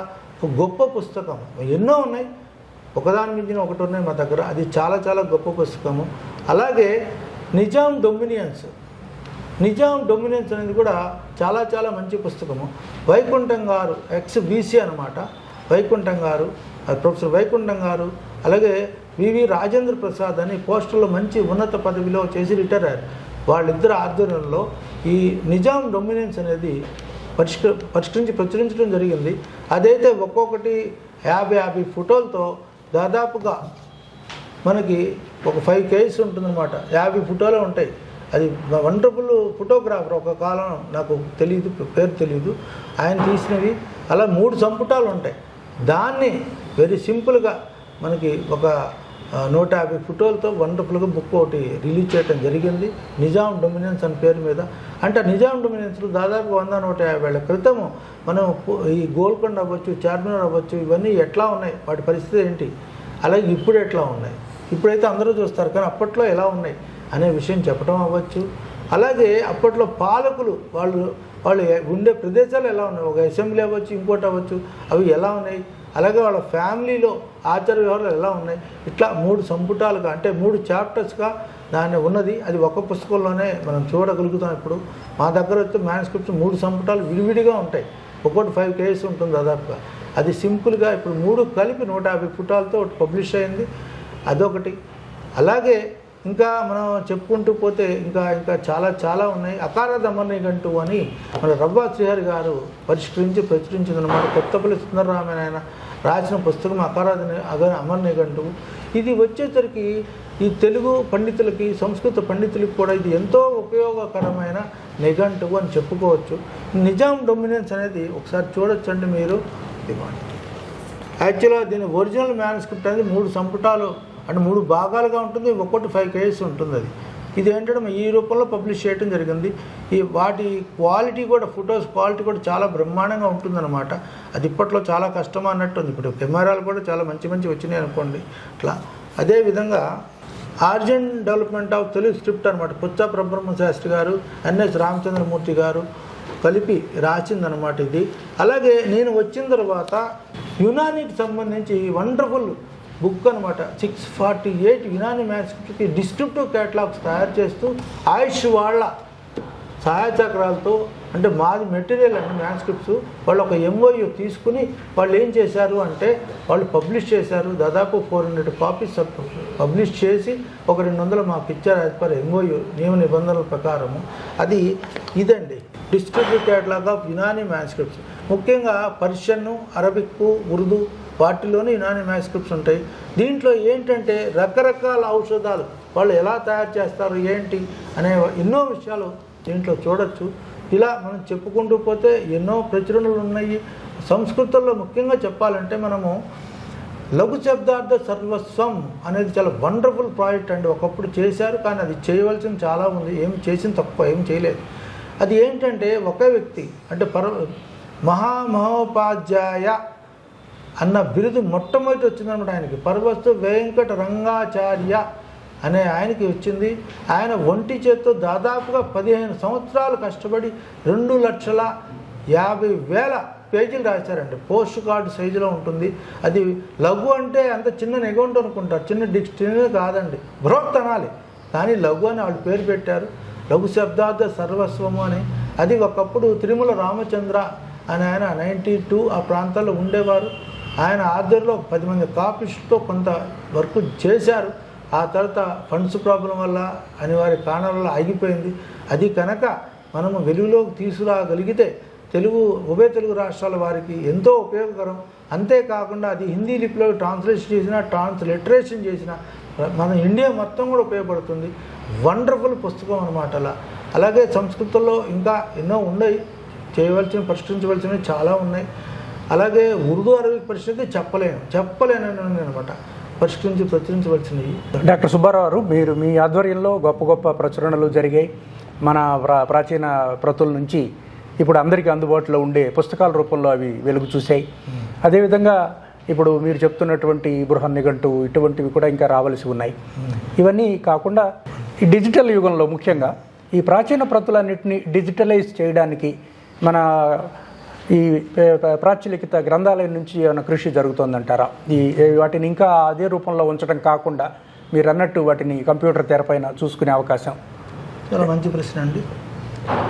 గొప్ప పుస్తకం. ఎన్నో ఉన్నాయి, ఒకదాని మించిన ఒకటి ఉన్నాయి మా దగ్గర. అది చాలా చాలా గొప్ప పుస్తకము. అలాగే నిజాం డొమినియన్స్ అనేది కూడా చాలా చాలా మంచి పుస్తకము. వైకుంఠం గారు XBC అనమాట. వైకుంఠం గారు, ప్రొఫెసర్ వైకుంఠం గారు, అలాగే వివి రాజేంద్ర ప్రసాద్ అని పోస్టుల్లో మంచి ఉన్నత పదవిలో చేసి రిటైర్ అయ్యారు. వాళ్ళిద్దరు ఆధ్వర్యంలో ఈ నిజాం డొమినియన్స్ అనేది ప్రచురించడం జరిగింది. అదైతే ఒక్కొక్కటి 50 ఫోటోలతో దాదాపుగా మనకి ఒక 5 కేజీస్ ఉంటుందన్నమాట. 50 ఫోటోలు ఉంటాయి. అది వండర్ఫుల్ ఫోటోగ్రాఫర్, ఒక కాలం నాకు తెలియదు, పేరు తెలియదు, ఆయన తీసినవి. అలా 3 సంపుటాలు ఉంటాయి. దాన్ని వెరీ సింపుల్గా మనకి ఒక 150 ఫోటోలతో వండర్ఫుల్గా బుక్ ఒకటి రిలీజ్ చేయడం జరిగింది, నిజాం డొమినియన్స్ అని పేరు మీద. అంటే నిజాం డొమినియన్స్లో దాదాపు 100-150 ఏళ్ల క్రితము మనం ఈ గోల్కొండ అవ్వచ్చు, చార్మినార్ అవ్వచ్చు, ఇవన్నీ ఎట్లా ఉన్నాయి, వాటి పరిస్థితి ఏంటి, అలాగే ఇప్పుడు ఎట్లా ఉన్నాయి, ఇప్పుడైతే అందరూ చూస్తారు కానీ అప్పట్లో ఎలా ఉన్నాయి అనే విషయం చెప్పడం అవ్వచ్చు. అలాగే అప్పట్లో పాలకులు వాళ్ళు ఉండే ప్రదేశాలు ఎలా ఉన్నాయి, ఒక అసెంబ్లీ అవ్వచ్చు, ఇంకోటి అవ్వచ్చు, అవి ఎలా ఉన్నాయి, అలాగే వాళ్ళ ఫ్యామిలీలో ఆచార వ్యవహారాలు ఎలా ఉన్నాయి, ఇట్లా 3 సంపుటాలుగా అంటే 3 చాప్టర్స్గా దాన్ని ఉన్నది. అది ఒక పుస్తకంలోనే మనం చూడగలుగుతాం. ఇప్పుడు మా దగ్గర వచ్చే మ్యానుస్క్రిప్ట్స్ 3 సంపుటాలు విడివిడిగా ఉంటాయి. ఒక్కొక్కటి 5 కేజీస్ ఉంటుంది దాదాపుగా. అది సింపుల్గా ఇప్పుడు 3 కలిపి 150 పుటాలతో ఒకటి పబ్లిష్ అయింది, అదొకటి. అలాగే ఇంకా మనం చెప్పుకుంటూ పోతే ఇంకా చాలా చాలా ఉన్నాయి. అకారాద అమర్నిఘంటు అని మన రవ్వ శ్రీహరి గారు ప్రచురించిందన్నమాట. కొత్తపల్లి సుందరరామన్ ఆయన రాసిన పుస్తకం అకారాద అమర్నిఘంటు. ఇది వచ్చేసరికి ఈ తెలుగు పండితులకి, సంస్కృత పండితులకి కూడా ఇది ఎంతో ఉపయోగకరమైన నిఘంటువు అని చెప్పుకోవచ్చు. నిజాం డొమినియన్స్ అనేది ఒకసారి చూడొచ్చండి మీరు. యాక్చువల్గా దీని ఒరిజినల్ మ్యానుస్క్రిప్ట్ అనేది 3 సంపుటాలు అంటే 3 భాగాలుగా ఉంటుంది. ఒక్కొక్కటి 5 కేజీస్ ఉంటుంది. ఇది ఏంటంటే ఈ రూపంలో పబ్లిష్ చేయడం జరిగింది. వాటి క్వాలిటీ కూడా, ఫొటోస్ క్వాలిటీ కూడా చాలా బ్రహ్మాండంగా ఉంటుందన్నమాట. అది ఇప్పట్లో చాలా కష్టం అన్నట్టు ఉంది. ఇప్పుడు కెమెరాలు కూడా చాలా మంచి వచ్చినాయి అనుకోండి అట్లా. అదేవిధంగా ఆర్జిన్ డెవలప్మెంట్ ఆఫ్ తెలుగు స్క్రిప్ట్ అనమాట. పుచ్చా బ్రహ్మ శాస్త్రి గారు, ఎన్ఎస్ రామచంద్రమూర్తి గారు కలిపి రాసిందనమాట ఇది. అలాగే నేను వచ్చిన తర్వాత యునానీకి సంబంధించి వండర్ఫుల్ బుక్ అనమాట. 648 యునాని మ్యానుస్క్రిప్ట్కి డిస్క్రిప్టివ్ కేటలాగ్స్ తయారు చేస్తూ ఆయుష్ వాళ్ళ ఛాయాచక్రాలతో, అంటే మాది మెటీరియల్ అండి మ్యాన్స్క్రిప్ట్స్, వాళ్ళు ఒక ఎంఓయూ తీసుకుని వాళ్ళు ఏం చేశారు అంటే వాళ్ళు పబ్లిష్ చేశారు. దాదాపు 400 కాపీస్ పబ్లిష్ చేసి ఒక 200 మాకు ఇచ్చారు యాజ్ పర్ ఎంఓయూ నియమ నిబంధనల ప్రకారము. అది ఇదండి distribute catalogue of Unani manuscripts. ముఖ్యంగా పర్షియన్, అరబిక్, ఉర్దూ వాటిలోనే యునానీ మ్యాన్స్క్రిప్ట్స్ ఉంటాయి. దీంట్లో ఏంటంటే రకరకాల ఔషధాలు వాళ్ళు ఎలా తయారు చేస్తారు ఏంటి అనే ఎన్నో విషయాలు దీంట్లో చూడొచ్చు. ఇలా మనం చెప్పుకుంటూ పోతే ఎన్నో ప్రచురణలు ఉన్నాయి. సంస్కృతంలో ముఖ్యంగా చెప్పాలంటే మనము లఘు శబ్దార్థ సర్వస్వం అనేది చాలా వండర్ఫుల్ ప్రాజెక్ట్ అండి. ఒకప్పుడు చేశారు, కానీ అది చేయవలసింది చాలా ఉంది, ఏం చేసింది తక్కువ, ఏం చేయలేదు. అది ఏంటంటే ఒకే వ్యక్తి అంటే మహామహోపాధ్యాయ అన్న బిరుదు మొట్టమొదటి వచ్చిందన్నమాట ఆయనకి. పరవస్తు వెంకట రంగాచార్య అనే ఆయనకి వచ్చింది. ఆయన ఒంటి చేత్తో దాదాపుగా 15 సంవత్సరాలు కష్టపడి 2,50,000 పేజీలు రాశారండి. పోస్ట్ కార్డు సైజులో ఉంటుంది. అది లఘు అంటే అంత చిన్న నిఘంటు అనుకుంటారు, చిన్న డిక్షనరీ కాదండి, బృహత్ అనాలి. కానీ లఘు అని వాళ్ళు పేరు పెట్టారు, లఘు శబ్దార్థ సర్వస్వము అని. అది ఒకప్పుడు తిరుమల రామచంద్ర అని ఆయన 92 ఆ ప్రాంతాల్లో ఉండేవారు. ఆయన ఆధ్వర్యంలో 10 మంది కాపీస్తో కొంత వర్క్ చేశారు. ఆ తర్వాత ఫండ్స్ ప్రాబ్లం వల్ల అనివార్య కారణాల వల్ల ఆగిపోయింది. అది కనుక మనము వెలుగులోకి తీసుకురాగలిగితే ఉభయ తెలుగు రాష్ట్రాల వారికి ఎంతో ఉపయోగకరం. అంతేకాకుండా అది హిందీ లిపిలో ట్రాన్స్లేషన్ చేసిన, ట్రాన్స్లిటరేషన్ చేసిన మన ఇండియా మొత్తం కూడా ఉపయోగపడుతుంది. వండర్ఫుల్ పుస్తకం అనమాట. అలాగే సంస్కృతంలో ఇంకా ఎన్నో ఉన్నాయి, పరిష్కరించవలసినవి చాలా ఉన్నాయి. అలాగే ఉర్దూ అరబిక్ పరిస్థితి చెప్పలేనని అనమాట, ప్రచురించవలసినవి. డాక్టర్ సుబ్బారావు గారు, మీరు మీ ఆధ్వర్యంలో గొప్ప గొప్ప ప్రచురణలు జరిగాయి. మన ప్రాచీన ప్రతుల నుంచి ఇప్పుడు అందరికీ అందుబాటులో ఉండే పుస్తకాల రూపంలో అవి వెలుగు చూశాయి. అదేవిధంగా ఇప్పుడు మీరు చెప్తున్నటువంటి బృహన్నిఘంటు ఇటువంటివి కూడా ఇంకా రావాల్సి ఉన్నాయి. ఇవన్నీ కాకుండా ఈ డిజిటల్ యుగంలో ముఖ్యంగా ఈ ప్రాచీన ప్రతులన్నింటినీ డిజిటలైజ్ చేయడానికి మన ఈ ప్రాచ్యలిఖిత గ్రంథాలయం నుంచి ఏమైనా కృషి జరుగుతుందంటారా? వాటిని ఇంకా అదే రూపంలో ఉంచడం కాకుండా మీరు అన్నట్టు వాటిని కంప్యూటర్ తెరపైన చూసుకునే అవకాశం? చాలా మంచి ప్రశ్న అండి.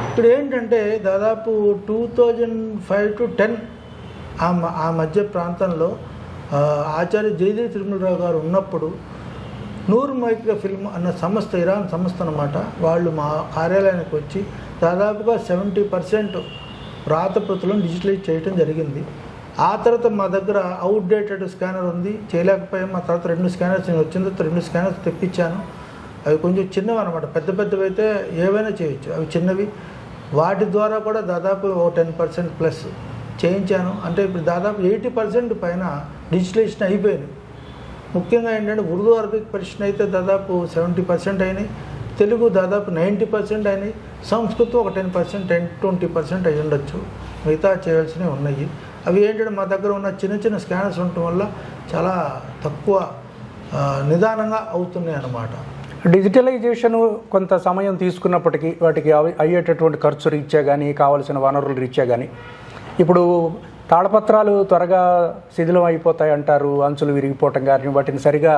ఇప్పుడు ఏంటంటే దాదాపు 2005 to 10 ఆ మధ్య ప్రాంతంలో ఆచార్య జయదేవి తిరుమలరావు గారు ఉన్నప్పుడు నూర్ మైక్రో ఫిల్మ్ అన్న సంస్థ, ఇరాన్ సంస్థ అన్నమాట, వాళ్ళు మా కార్యాలయానికి వచ్చి దాదాపుగా 70% రాతప్రతులను డిజిటలైజ్ చేయడం జరిగింది. ఆ తర్వాత మా దగ్గర అవుట్డేటెడ్ స్కానర్ ఉంది, చేయలేకపోయాం. మా తర్వాత 2 స్కానర్స్ నేను వచ్చిన తర్వాత 2 స్కానర్స్ తెప్పించాను. అవి కొంచెం చిన్నవి అనమాట, పెద్దవి అయితే ఏవైనా చేయొచ్చు, అవి చిన్నవి. వాటి ద్వారా కూడా దాదాపు 10% ప్లస్ చేయించాను. అంటే ఇప్పుడు దాదాపు 80% పైన డిజిటలైజేషన్ అయిపోయింది. ముఖ్యంగా ఏంటంటే ఉర్దూ అరబిక్ పరిశ్రమ అయితే దాదాపు 70% అయినాయి, తెలుగు దాదాపు 90% అయినాయి, సంస్కృతం ఒక 10-20% అయి ఉండొచ్చు. మిగతా చేయాల్సినవి ఉన్నాయి. అవి ఏంటంటే మా దగ్గర ఉన్న చిన్న స్కానర్స్ ఉండటం వల్ల చాలా తక్కువ నిదానంగా అవుతున్నాయి అన్నమాట. డిజిటలైజేషన్ కొంత సమయం తీసుకున్నప్పటికీ వాటికి అయ్యేటటువంటి ఖర్చు రీత్యా కానీ, కావాల్సిన వనరుల రీత్యా కానీ, ఇప్పుడు తాళపత్రాలు త్వరగా శిథిలం అయిపోతాయి అంటారు, అంచులు విరిగిపోవటం కానీ, వాటిని సరిగా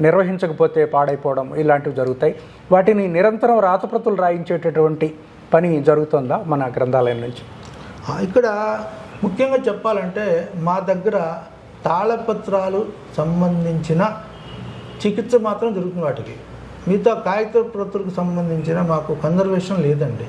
నిర్వహించకపోతే పాడైపోవడం ఇలాంటివి జరుగుతాయి. వాటిని నిరంతరం రాతప్రతులు రాయించేటటువంటి పని జరుగుతుందా మన గ్రంథాలయం నుంచి? ఇక్కడ ముఖ్యంగా చెప్పాలంటే మా దగ్గర తాళపత్రాలు సంబంధించిన చికిత్స మాత్రం జరుగుతుంది. వాటికి మిగతా కాగిత ప్రతులకు సంబంధించిన మాకు కన్జర్వేషన్ లేదండి.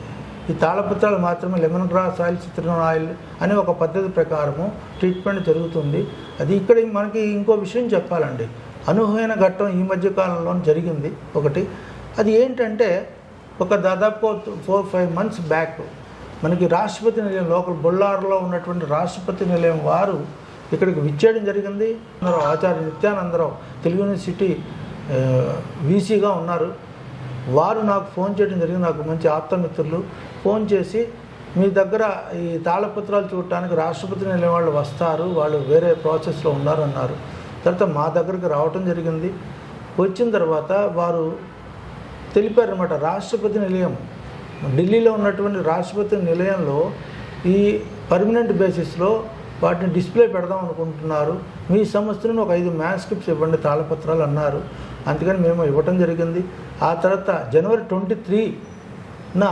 ఈ తాళపత్రాలు మాత్రమే lemon grass oil, Citroën oil అనే ఒక పద్ధతి ప్రకారము ట్రీట్మెంట్ జరుగుతుంది. అది ఇక్కడ మనకి ఇంకో విషయం చెప్పాలండి, అనూహ్యమైన ఘట్టం ఈ మధ్యకాలంలో జరిగింది ఒకటి. అది ఏంటంటే ఒక దాదాపు 4-5 months బ్యాక్ మనకి రాష్ట్రపతి నిలయం లోకల్ బొల్లారులో ఉన్నటువంటి రాష్ట్రపతి నిలయం వారు ఇక్కడికి విచ్చేయడం జరిగింది. ఆచార్య నిత్యానందరావు తెలుగు యూనివర్సిటీ వీసీగా ఉన్నారు. వారు నాకు ఫోన్ చేయడం జరిగింది. నాకు మంచి ఆప్తమిత్రులు ఫోన్ చేసి మీ దగ్గర ఈ తాళపత్రాలు చూడటానికి రాష్ట్రపతి నిలయం వాళ్ళు వస్తారు, వాళ్ళు వేరే ప్రాసెస్లో ఉన్నారు అన్నారు. తర్వాత మా దగ్గరికి రావటం జరిగింది. వచ్చిన తర్వాత వారు తెలిపారన్నమాట, రాష్ట్రపతి నిలయం ఢిల్లీలో ఉన్నటువంటి రాష్ట్రపతి నిలయంలో ఈ పర్మనెంట్ బేసిస్లో వాటిని డిస్ప్లే పెడదాం అనుకుంటున్నారు, మీ సంస్థను ఒక 5 మ్యాన్స్క్రిప్ట్స్ ఇవ్వండి తాళపత్రాలు అన్నారు. అందుకని మేము ఇవ్వటం జరిగింది. ఆ తర్వాత January 23న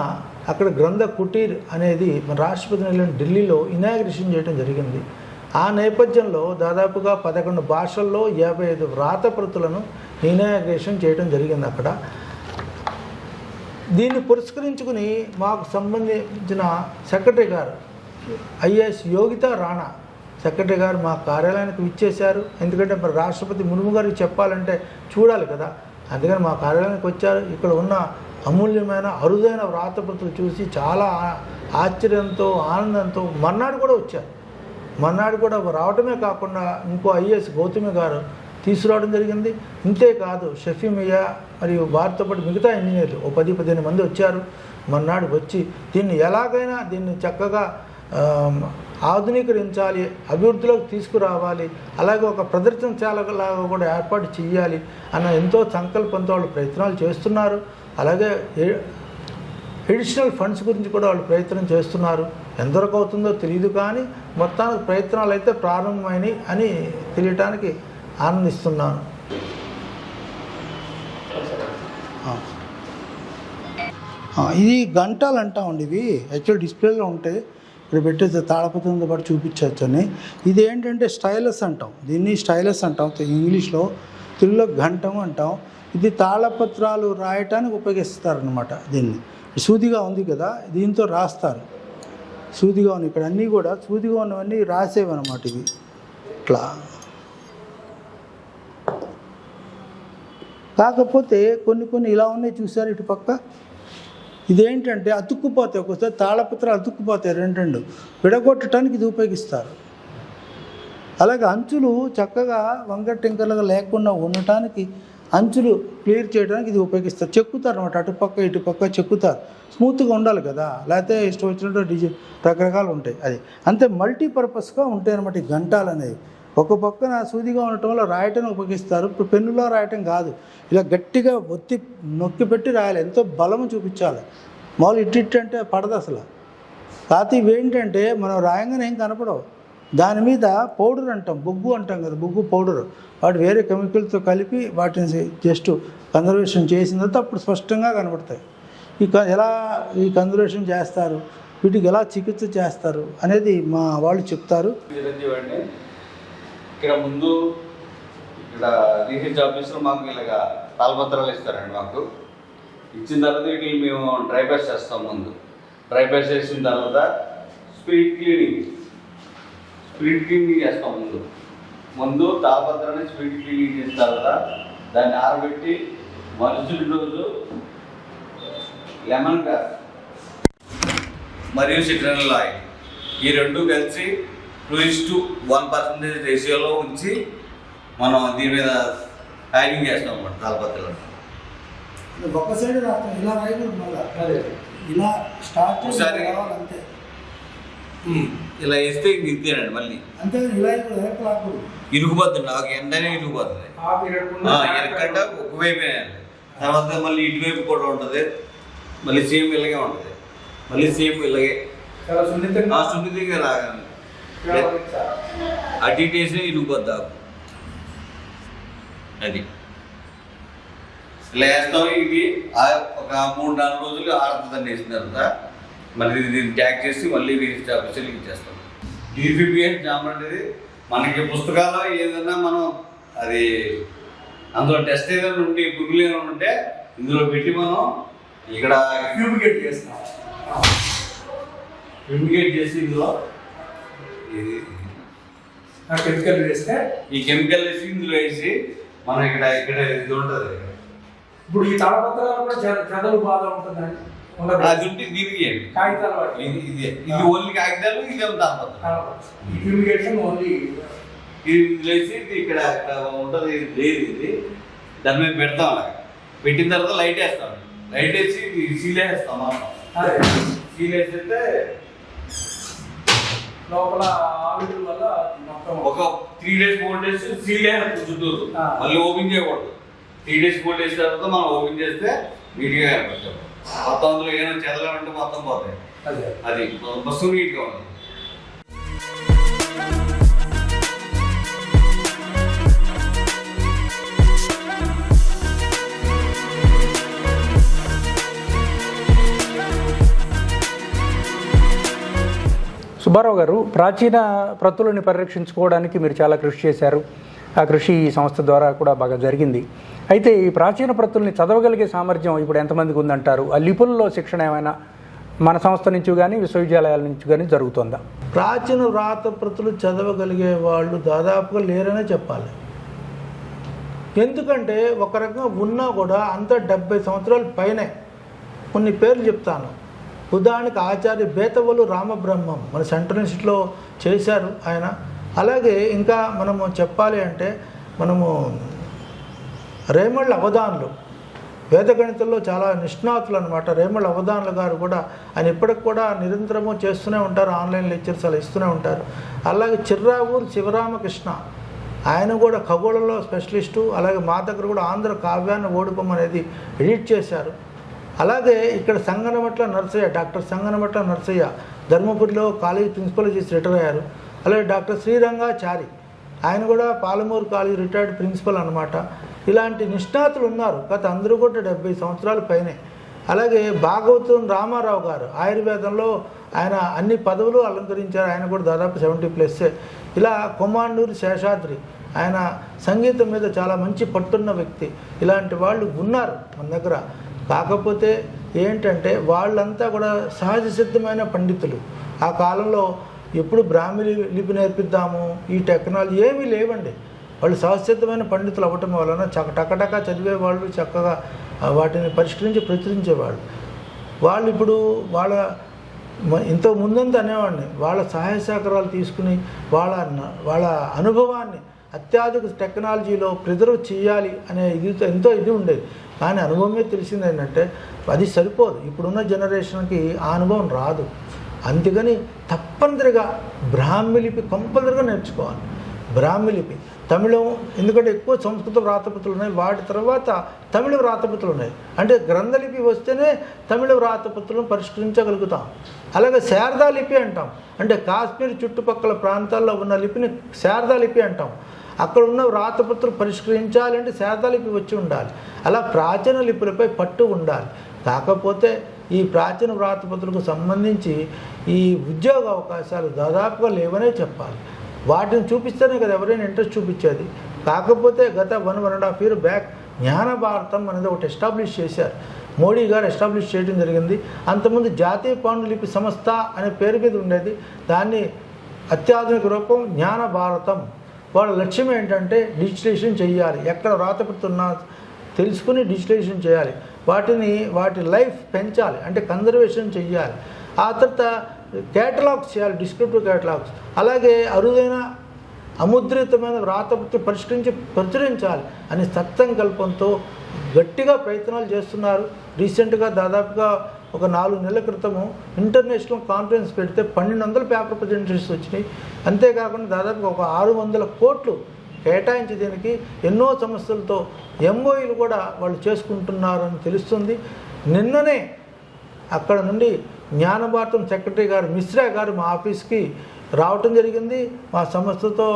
అక్కడ గ్రంథ కుటీర్ అనేది మన రాష్ట్రపతి నిలయం ఢిల్లీలో ఇనాగ్రేషన్ చేయడం జరిగింది. ఆ నేపథ్యంలో దాదాపుగా 11 భాషల్లో 55 వ్రాతప్రతులను ఇనాగ్రేషన్ చేయడం జరిగింది అక్కడ. దీన్ని పురస్కరించుకుని మాకు సంబంధించిన సెక్రటరీ గారు ఐఏఎస్ యోగితా రాణా సెక్రటరీ గారు మా కార్యాలయానికి విచ్చేశారు. ఎందుకంటే మరి రాష్ట్రపతి ముర్ము గారికి చెప్పాలంటే చూడాలి కదా, అందుకని మా కార్యాలయానికి వచ్చారు. ఇక్కడ ఉన్న అమూల్యమైన అరుదైన వ్రాతప్రతులు చూసి చాలా ఆశ్చర్యంతో ఆనందంతో మర్నాడు కూడా వచ్చారు. మర్నాడు కూడా రావటమే కాకుండా ఇంకో ఐఏఎస్ గౌతమి గారు తీసుకురావడం జరిగింది. ఇంతేకాదు షఫీ మియా మరియు వారితో పాటు మిగతా ఇంజనీర్లు 10-15 మంది వచ్చారు. మర్నాడు వచ్చి దీన్ని ఎలాగైనా దీన్ని చక్కగా ఆధునీకరించాలి, అభివృద్ధిలోకి తీసుకురావాలి, అలాగే ఒక ప్రదర్శనశాలలాగా కూడా ఏర్పాటు చేయాలి అన్న ఎంతో సంకల్పంతో వాళ్ళు ప్రయత్నాలు చేస్తున్నారు. అలాగే ఎడిషనల్ ఫండ్స్ గురించి కూడా వాళ్ళు ప్రయత్నం చేస్తున్నారు. ఎంతవరకు అవుతుందో తెలియదు, కానీ మొత్తానికి ప్రయత్నాలు అయితే ప్రారంభమైనవి అని తెలియటానికి ఆనందిస్తున్నాను. ఇది గంటలు అంటామండి. ఇవి యాక్చువల్ డిస్ప్లేలో ఉంటాయి, ఇక్కడ పెట్టేసి తాళపత్రంతో పాటు చూపించవచ్చు అని. ఇది ఏంటంటే స్టైలస్ అంటాం, దీన్ని స్టైలస్ అంటాం ఇంగ్లీష్లో, తెలుగులో గంటం అంటాం. ఇది తాళపత్రాలు రాయటానికి ఉపయోగిస్తారనమాట. దీన్ని సూదిగా ఉంది కదా, దీంతో రాస్తారు. సూదిగా ఉంది, ఇక్కడ అన్నీ కూడా సూదిగా ఉన్నవన్నీ రాసేవన్నమాట. ఇవి ఇట్లా కాకపోతే కొన్ని ఇలా ఉన్నాయి చూసారు ఇటు పక్క. ఇదేంటంటే అతుక్కుపోతాయి, ఒక్కోసారి తాళపత్రాలు అతుక్కుపోతాయి, రెండు విడగొట్టడానికి ఇది ఉపయోగిస్తారు. అలాగే అంచులు చక్కగా వంకటింకలుగా లేకుండా ఉండటానికి, అంచులు క్లియర్ చేయడానికి ఇది ఉపయోగిస్తారు. చెక్కుతారు అనమాట, అటుపక్క ఇటుపక్క చెక్కుతారు, స్మూత్గా ఉండాలి కదా, లేకపోతే ఇష్టం వచ్చినట్టు డిజైన్ రకరకాలు ఉంటాయి. అది అంతే మల్టీపర్పస్గా ఉంటాయి అనమాట ఈ గంటాలు అనేవి. ఒక పక్కన సూదిగా ఉండటం వల్ల రాయటానికి ఉపయోగిస్తారు. ఇప్పుడు పెన్నులో రాయటం కాదు, ఇలా గట్టిగా ఒత్తి నొక్కి పెట్టి రాయాలి, ఎంతో బలము చూపించాలి. మామూలు ఇట్టి అంటే పడదు అసలు. కాకపోతే ఇవేంటంటే మనం రాయంగానే ఏం కనపడవు, దాని మీద పౌడర్ అంటాం, బొగ్గు అంటాం కదా, బొగ్గు పౌడర్, వాటి వేరే కెమికల్తో కలిపి వాటిని జస్ట్ కన్జర్వేషన్ చేసిన తర్వాత అప్పుడు స్పష్టంగా కనపడతాయి. ఎలా ఈ కన్జర్వేషన్ చేస్తారు, వీటికి ఎలా చికిత్స చేస్తారు అనేది మా వాళ్ళు చెప్తారు. ఇక్కడ ముందు ఇక్కడ రీసెర్చ్ ఆఫీస్లో మాకు ఇలాగా తాళపత్రాలు ఇస్తారండి. మాకు ఇచ్చిన తర్వాత వీటిని మేము డ్రై ప్రెస్ చేస్తాం. ముందు డ్రై ప్రెస్ చేసిన తర్వాత స్పీడ్ క్లీనింగ్ చేస్తాం. ముందు తాళపత్రాన్ని స్పీడ్ క్లీనింగ్ చేసిన తర్వాత దాన్ని ఆరబెట్టి మరుసటి రోజు లెమన్ గ్రాస్ మరియు సిట్రనల్ ఆయిల్ ఈ రెండు కలిసి 2:1% రేషియోలో ఉంచి మనం దీని మీద హ్యాంగింగ్ చేస్తాం అన్నమాట. తాళపత్రాలు ఒక సైడ్ రాస్తాం, ఇలా రాయకూడదు, మళ్ళీ ఇలా స్టార్ట్ ఒకసారి అంతే, ఇలా వేస్తే ఇంతేనండి. మళ్ళీ అంతే, ఇలా రాకూడదు, ఇరుగుపోతుంది, నాకు ఎండనే ఇరుగుపోతుంది. ఎనకంటే ఒకవైపే, తర్వాత మళ్ళీ ఇటువైపు కూడా ఉంటుంది, మళ్ళీ సేమ్ ఇలాగే ఉంటుంది, మళ్ళీ సేమ్ ఇలాగే సున్నితంగా రాగాలి. అటు ఇటు వేసి ఇరుగుపోద్దా అది. ఇలా వేస్తాం. ఇవి ఒక 3-4 రోజులు ఆడుతుందని వేసిన తర్వాత మళ్ళీ దీన్ని ట్యాగ్ చేసి మళ్ళీ రీసెర్చ్ ఆఫీసర్కి ఇచ్చేస్తాం. DPPS జామ్ అనేది మనకి పుస్తకాల్లో ఏదైనా మనం అది అందులో టెస్ట్ ఏదైనా ఉండి గుర్తులు ఏమైనా ఉంటే ఇందులో పెట్టి మనం ఇక్కడ ఫ్యూమిగేట్ చేస్తాం. ఫ్యూమిగేట్ చేసి ఇందులో కెమికల్ వేస్తే ఈ కెమికల్ వేసి ఇందులో వేసి మనం ఇక్కడ ఇది ఉంటుంది. ఇప్పుడు ఈ తాళపత్రాలు కూడా చెదలు బాధ ఉంటుందండి, అది ఉంటే దీనికి కాగితాలు ఇది ఓన్లీ కాగితాలు, ఇది ఫ్యూమిగేషన్ ఓన్లీ ఇది వేసి ఇక్కడ ఉంటుంది. లేదు ఇది దాని మీద పెడతాం. అలాగే పెట్టిన తర్వాత లైట్ వేస్తాం. లైట్ వేసి సీల్ వేస్తాం. సీల్ వేసేస్తే లోపల ఆవిరి వల్ల మొత్తం ఒక 3 days 4 days సీల్ వేయాలి చుట్టూరు, మళ్ళీ ఓపెన్ చేయకూడదు. 3 days 4 days తర్వాత మనం ఓపెన్ చేస్తే నీట్గా కనిపిస్తాం. మొత్తం అందులో ఏమైనా చెదలంటే మొత్తం పోతాయి. అది బస్సు నీట్గా ఉంటుంది. సుబ్బారావు గారు, ప్రాచీన ప్రతులని పరిరక్షించుకోవడానికి మీరు చాలా కృషి చేశారు. ఆ కృషి ఈ సంస్థ ద్వారా కూడా బాగా జరిగింది. అయితే ఈ ప్రాచీన ప్రతుల్ని చదవగలిగే సామర్థ్యం ఇప్పుడు ఎంతమందికి ఉందంటారు? ఆ లిపుల్లో శిక్షణ ఏమైనా మన సంస్థ నుంచి కానీ విశ్వవిద్యాలయాల నుంచి కానీ జరుగుతుందా? ప్రాచీన వ్రాత ప్రతులు చదవగలిగే వాళ్ళు దాదాపుగా లేరనే చెప్పాలి. ఎందుకంటే ఒక రకంగా ఉన్నా కూడా అంత 70 సంవత్సరాల పైనే. కొన్ని పేర్లు చెప్తాను. ఉదాహరణకి ఆచార్య బేతవలు రామబ్రహ్మం మన సెంట్రల్ ఇన్స్టిట్యూట్లో చేశారు ఆయన. అలాగే ఇంకా మనము చెప్పాలి అంటే మనము రేమళ్ళ అవధానులు వేదగణితంలో చాలా నిష్ణాతులు అనమాట. రేమళ్ళ అవధానులు గారు కూడా ఆయన ఇప్పటికి కూడా నిరంతరము చేస్తూనే ఉంటారు, ఆన్లైన్ లెక్చర్స్ అలా ఇస్తూనే ఉంటారు. అలాగే చిర్రావూరు శివరామకృష్ణ, ఆయన కూడా ఖగోళంలో స్పెషలిస్టు. అలాగే మా దగ్గర కూడా ఆంధ్ర కావ్యాన్ని ఓడిపం అనేది ఎడిట్ చేశారు. అలాగే ఇక్కడ సంగనమట్ల నరసయ్య, డాక్టర్ సంగనమట్ల నరసయ్య ధర్మపురిలో కాలేజీ ప్రిన్సిపల్ చేసి రిటైర్ అయ్యారు. అలాగే డాక్టర్ శ్రీరంగాచారి, ఆయన కూడా పాలమూరు కాలేజీ రిటైర్డ్ ప్రిన్సిపల్ అనమాట. ఇలాంటి నిష్ణాతులు ఉన్నారు. గత అందరూ కూడా 70 సంవత్సరాల పైనే. అలాగే భాగవతం రామారావు గారు ఆయుర్వేదంలో ఆయన అన్ని పదవులు అలంకరించారు. ఆయన కూడా దాదాపు 70+. ఇలా కొమాండూరు శేషాద్రి, ఆయన సంగీతం మీద చాలా మంచి పట్టున్న వ్యక్తి. ఇలాంటి వాళ్ళు ఉన్నారు మన దగ్గర. కాకపోతే ఏంటంటే వాళ్ళంతా కూడా సహజ సిద్ధమైన పండితులు. ఆ కాలంలో ఎప్పుడు బ్రాహ్మీ లిపి నేర్పిద్దాము, ఈ టెక్నాలజీ ఏమీ లేవండి. వాళ్ళు సహజసిద్ధమైన పండితులు అవ్వటం వలన టకటకా చదివేవాళ్ళు, చక్కగా వాటిని పరిష్కరించి ప్రచురించేవాళ్ళు. వాళ్ళు ఇప్పుడు ఇంత ముందంతా అనేవాడిని, వాళ్ళ సహాయ సహకారాలు తీసుకుని వాళ్ళ అనుభవాన్ని అత్యాధునిక టెక్నాలజీలో ప్రిజర్వ్ చేయాలి అనే ఎంతో ఇది ఉండేది. కానీ అనుభవమే తెలిసింది ఏంటంటే అది సరిపోదు. ఇప్పుడున్న జనరేషన్కి ఆ అనుభవం రాదు. అందుకని తప్పనిసరిగా బ్రాహ్మీ లిపి కంపల్సరిగా నేర్చుకోవాలి. బ్రాహ్మీ లిపి తమిళం, ఎందుకంటే ఎక్కువ సంస్కృత వ్రాతపత్రులు ఉన్నాయి, వాటి తర్వాత తమిళ వ్రాతపత్రులు ఉన్నాయి. అంటే గ్రంథలిపి వస్తేనే తమిళ వ్రాతపత్రులను పరిష్కరించగలుగుతాం. అలాగే శారదా లిపి అంటాం. అంటే కాశ్మీర్ చుట్టుపక్కల ప్రాంతాల్లో ఉన్న లిపిని శారదా లిపి అంటాం. అక్కడ ఉన్న వ్రాతపత్రులు పరిష్కరించాలంటే శారదా లిపి వచ్చి ఉండాలి. అలా ప్రాచీన లిపులపై పట్టు ఉండాలి. కాకపోతే ఈ ప్రాచీన వ్రాతపత్రులకు సంబంధించి ఈ ఉద్యోగ అవకాశాలు దాదాపుగా లేవనే చెప్పాలి. వాటిని చూపిస్తేనే కదా ఎవరైనా ఇంట్రెస్ట్ చూపించేది. కాకపోతే గత 1.5 year బ్యాక్ జ్ఞాన భారతం అనేది ఒకటి ఎస్టాబ్లిష్ చేశారు. మోడీ గారు ఎస్టాబ్లిష్ చేయడం జరిగింది. అంతకుముందు జాతీయ పాండులిపి సంస్థ అనే పేరు మీద ఉండేది. దాన్ని అత్యాధునిక రూపం జ్ఞాన భారతం. వాళ్ళ లక్ష్యం ఏంటంటే డిజిటలైజేషన్ చేయాలి. ఎక్కడ వ్రాతపత్రులు ఉన్నా తెలుసుకుని డిజిటలైజేషన్ చేయాలి. వాటి లైఫ్ పెంచాలి, అంటే కన్జర్వేషన్ చేయాలి. ఆ తర్వాత కేటలాగ్స్ చేయాలి, డిస్క్రిప్టివ్ కేటలాగ్స్. అలాగే అరుదైన అముద్రితమైన వ్రాతపత్రులు పరిష్కరించి ప్రచురించాలి అని సత్సంకల్పంతో గట్టిగా ప్రయత్నాలు చేస్తున్నారు. రీసెంట్గా దాదాపుగా ఒక 4 నెలల క్రితము ఇంటర్నేషనల్ కాన్ఫరెన్స్ పెడితే 1200 పేపర్ ప్రజెంటేషన్స్ వచ్చినాయి. అంతేకాకుండా దాదాపుగా ఒక 600 కోట్లు కేటాయించి దీనికి ఎన్నో సంస్థలతో ఎంఓఈలు కూడా వాళ్ళు చేసుకుంటున్నారని తెలుస్తుంది. నిన్ననే అక్కడ నుండి జ్ఞానభారతం సెక్రటరీ గారు మిశ్రా గారు మా ఆఫీస్కి రావటం జరిగింది. మా సంస్థతో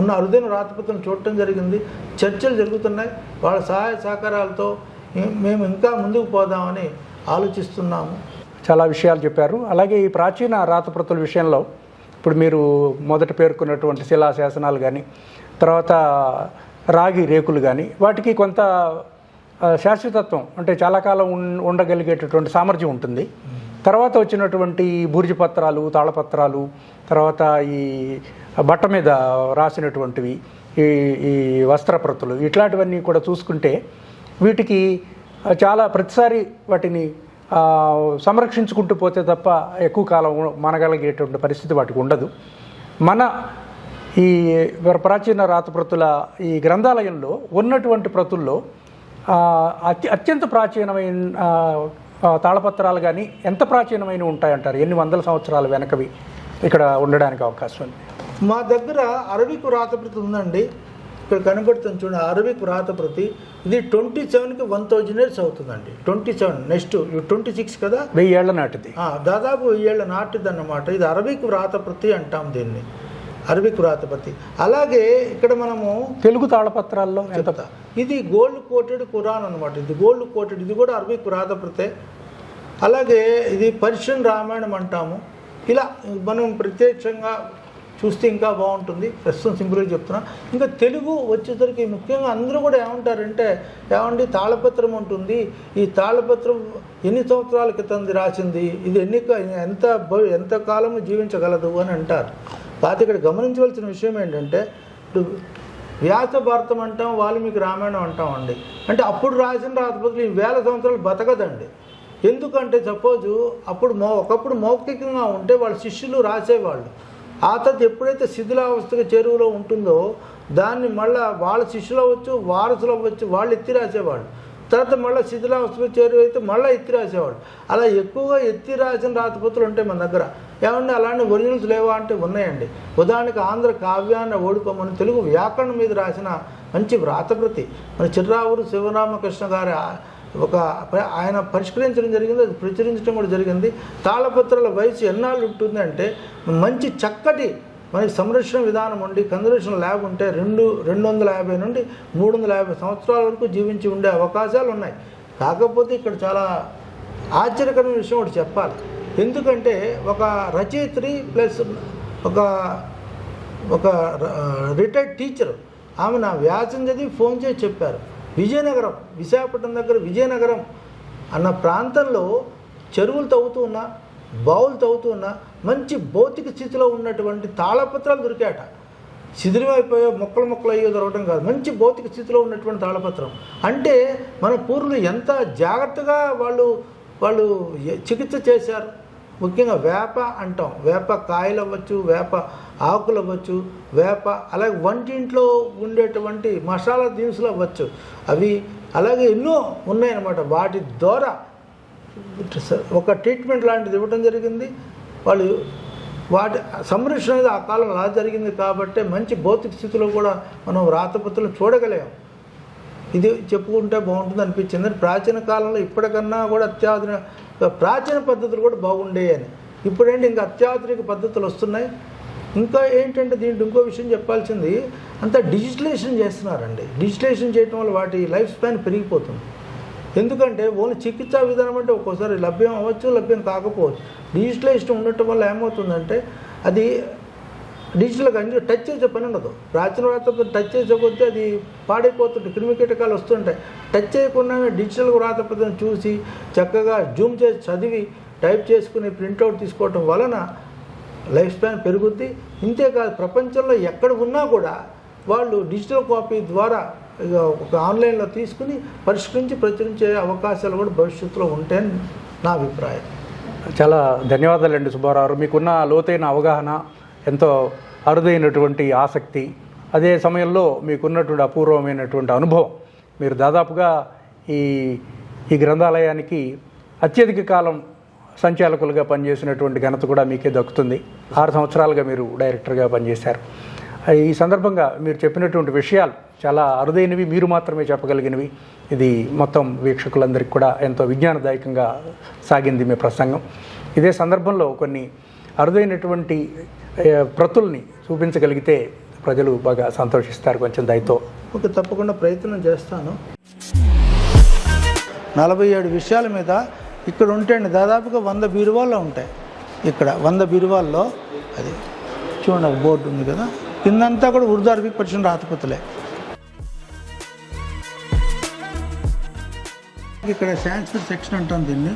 ఉన్న అరుదైన వ్రాతపత్రులను చూడటం జరిగింది. చర్చలు జరుగుతున్నాయి. వాళ్ళ సహాయ సహకారాలతో మేము ఇంకా ముందుకు పోదామని ఆలోచిస్తున్నాము. చాలా విషయాలు చెప్పారు. అలాగే ఈ ప్రాచీన రాతప్రతుల విషయంలో ఇప్పుడు మీరు మొదట పేర్కొన్నటువంటి శిలాశాసనాలు కానీ, తర్వాత రాగి రేకులు కానీ, వాటికి కొంత శాశ్వతత్వం, అంటే చాలా కాలం ఉండగలిగేటటువంటి సామర్థ్యం ఉంటుంది. తర్వాత వచ్చినటువంటి బూర్జపత్రాలు, తాళపత్రాలు, తర్వాత ఈ బట్ట మీద రాసినటువంటివి, ఈ వస్త్రప్రతులు, ఇట్లాంటివన్నీ కూడా చూసుకుంటే వీటికి చాలా ప్రతిసారి వాటిని సంరక్షించుకుంటూ పోతే తప్ప ఎక్కువ కాలం మనగలిగేటువంటి పరిస్థితి వాటికి ఉండదు. మన ఈ ప్రాచీన రాతప్రతుల ఈ గ్రంథాలయంలో ఉన్నటువంటి ప్రతుల్లో అత్యంత ప్రాచీనమైన తాళపత్రాలు కానీ ఎంత ప్రాచీనమైనవి ఉంటాయంటారు? ఎన్ని వందల సంవత్సరాల వెనకవి ఇక్కడ ఉండడానికి అవకాశం ఉంది? మా దగ్గర అరబిక్ వ్రాతప్రతి ఉందండి. ఇక్కడ కనబడుతుంది చూడండి, అరబిక్ వ్రాతప్రతి. ఇది 27కి 1000 years అవుతుందండి. 27 నెక్స్ట్ 26 కదా, 1000 ఏళ్ల నాటిది. దాదాపు 1000 ఏళ్ల నాటిది అన్నమాట. ఇది అరబిక్ వ్రాతప్రతి అంటాం దీన్ని, అరబిక్ వ్రాతప్రతి. అలాగే ఇక్కడ మనము తెలుగు తాళపత్రాల్లో చెప్తా, ఇది గోల్డ్ కోటెడ్ ఖురాన్ అనమాట. ఇది గోల్డ్ కోటెడ్, ఇది కూడా అరబిక్ వ్రాతప్రతే. అలాగే ఇది పర్షియన్ రామాయణం అంటాము. ఇలా మనం ప్రత్యక్షంగా చూస్తే ఇంకా బాగుంటుంది. ప్రస్తుతం సింపుల్గా చెప్తున్నా. ఇంకా తెలుగు వచ్చేసరికి ముఖ్యంగా అందరూ కూడా ఏమంటారంటే, ఏమండి తాళపత్రం ఉంటుంది, ఈ తాళపత్రం ఎన్ని సంవత్సరాల క్రితం రాసింది, ఇది ఎంత కాలము జీవించగలదు అని అంటారు. కాకపోతే ఇక్కడ గమనించవలసిన విషయం ఏంటంటే, ఇప్పుడు వ్యాస భారతం అంటాం, వాల్మీకి రామాయణం అంటామండి. అంటే అప్పుడు రాసిన రాతపత్రులు ఈ 1000 సంవత్సరాలు బతకదండి. ఎందుకంటే సపోజు ఒకప్పుడు మౌఖికంగా ఉంటే వాళ్ళ శిష్యులు రాసేవాళ్ళు. ఆ తర్వాత ఎప్పుడైతే శిథిలావస్థగా చెరువులో ఉంటుందో దాన్ని మళ్ళీ వాళ్ళ శిష్యులు అవ్వచ్చు, వారసులు అవ్వచ్చు, వాళ్ళు ఎత్తి రాసేవాళ్ళు. తర్వాత మళ్ళీ శిథిలావస్థగా చెరువు అయితే మళ్ళీ ఎత్తి రాసేవాళ్ళు. అలా ఎక్కువగా ఎత్తి రాసిన రాతపత్రులు ఉంటాయి మన దగ్గర. ఏమంటే అలాంటి ఒరిజినల్స్ లేవా అంటే ఉన్నాయండి. ఉదాహరణకి ఆంధ్ర కావ్యాన్ని ఓడిపోమని తెలుగు వ్యాకరణం మీద రాసిన మంచి వ్రాతప్రతి మన చిర్రావూరు శివరామకృష్ణ గారి ఆయన పరిష్కరించడం జరిగింది, అది ప్రచురించడం కూడా జరిగింది. తాళపత్రాల వయసు ఎన్నాళ్ళు ఉంటుందంటే మంచి చక్కటి మనకి సంరక్షణ విధానం ఉండి కన్జర్వేషన్ ల్యాబ్ ఉంటే 250 నుండి 350 సంవత్సరాల వరకు జీవించి ఉండే అవకాశాలు ఉన్నాయి. కాకపోతే ఇక్కడ చాలా ఆశ్చర్యకరమైన విషయం ఒకటి చెప్పాలి. ఎందుకంటే ఒక రచయిత్రి ప్లస్ ఒక రిటైర్డ్ టీచర్ ఆమె నా వ్యాసం చదివి ఫోన్ చేసి చెప్పారు, విజయనగరం, విశాఖపట్నం దగ్గర విజయనగరం అన్న ప్రాంతంలో చెరువులు తవ్వుతూ ఉన్నా, బావులు తవ్వుతూ ఉన్నా మంచి భౌతిక స్థితిలో ఉన్నటువంటి తాళపత్రాలు దొరికాట. శిథిలమైపోయో మొక్కలు అయ్యో దొరకడం కాదు, మంచి భౌతిక స్థితిలో ఉన్నటువంటి తాళపత్రం. అంటే మన పూర్వులు ఎంత జాగ్రత్తగా వాళ్ళు చికిత్స చేశారు. ముఖ్యంగా వేప అంటాం, వేప కాయలు అవ్వచ్చు, వేప ఆకులు అవ్వచ్చు, అలాగే వంటింట్లో ఉండేటువంటి మసాలా దినుసులు అవ్వచ్చు, అవి అలాగే ఎన్నో ఉన్నాయన్నమాట. వాటి ద్వారా ఒక ట్రీట్మెంట్ లాంటిది ఇవ్వడం జరిగింది. వాటి సంరక్షణ అనేది ఆ కాలంలో అలా జరిగింది కాబట్టి మంచి భౌతిక స్థితిలో కూడా మనం వ్రాతపత్రులు చూడగలేము. ఇది చెప్పుకుంటే బాగుంటుంది అనిపించింది. ప్రాచీన కాలంలో ఇప్పటికన్నా కూడా ప్రాచీన పద్ధతులు కూడా బాగుండేయని. ఇప్పుడేంటి ఇంకా అత్యాధునిక పద్ధతులు వస్తున్నాయి. ఇంకా ఏంటంటే దీంట్లో ఇంకో విషయం చెప్పాల్సింది, అంతా డిజిటలైజేషన్ చేస్తున్నారండి. డిజిటలైజేషన్ చేయడం వల్ల వాటి లైఫ్ స్పాన్ పెరిగిపోతుంది. ఎందుకంటే ఓన్లీ చికిత్సా విధానం అంటే ఒక్కోసారి లభ్యం అవ్వచ్చు, లభ్యం కాకపోవచ్చు. డిజిటలైజేషన్ ఉండటం వల్ల ఏమవుతుందంటే అది డిజిటల్గా అన్ని టచ్ చేసే పని ఉండదు. ప్రాచీన వ్రాతపత్రం టచ్ చేసేకొద్దీ అది పాడైపోతుంటే క్రిమికీటకాలు వస్తుంటాయి. టచ్ చేయకుండానే డిజిటల్ వ్రాతపత్రం చూసి చక్కగా జూమ్ చేసి చదివి టైప్ చేసుకుని ప్రింట్అవుట్ తీసుకోవటం వలన లైఫ్ స్పాన్ పెరుగుద్ది. ఇంతేకాదు ప్రపంచంలో ఎక్కడ ఉన్నా కూడా వాళ్ళు డిజిటల్ కాపీ ద్వారా ఒక ఆన్లైన్లో తీసుకుని పరిష్కరించి ప్రచురించే అవకాశాలు కూడా భవిష్యత్తులో ఉంటాయని నా అభిప్రాయం. చాలా ధన్యవాదాలండి సుబ్బారావు. మీకున్న లోతైన అవగాహన, ఎంతో అరుదైనటువంటి ఆసక్తి, అదే సమయంలో మీకున్నటువంటి అపూర్వమైనటువంటి అనుభవం, మీరు దాదాపుగా ఈ గ్రంథాలయానికి అత్యధిక కాలం సంచాలకులుగా పనిచేసినటువంటి ఘనత కూడా మీకే దక్కుతుంది. 6 సంవత్సరాలుగా మీరు డైరెక్టర్గా పనిచేశారు. ఈ సందర్భంగా మీరు చెప్పినటువంటి విషయాలు చాలా అరుదైనవి, మీరు మాత్రమే చెప్పగలిగినవి. ఇది మొత్తం వీక్షకులందరికీ కూడా ఎంతో విజ్ఞానదాయకంగా సాగింది మీ ప్రసంగం. ఇదే సందర్భంలో కొన్ని అరుదైనటువంటి ప్రతుల్ని చూపించగలిగితే ప్రజలు బాగా సంతోషిస్తారు. కొంచెం దయతో. ఓకే, తప్పకుండా ప్రయత్నం చేస్తాను. 47 విషయాల మీద ఇక్కడ ఉంటాయండి. దాదాపుగా 100 బీరువాల్లో ఉంటాయి. ఇక్కడ 100 బీరువాల్లో అది చూడండి, ఒక బోర్డు ఉంది కదా, కిందంతా కూడా ఉర్దూ అరబిక్ పర్షియన్ రాతపత్రులే. ఇక్కడ సాంస్క్రిట్ సెక్షన్ అంటాం దీన్ని.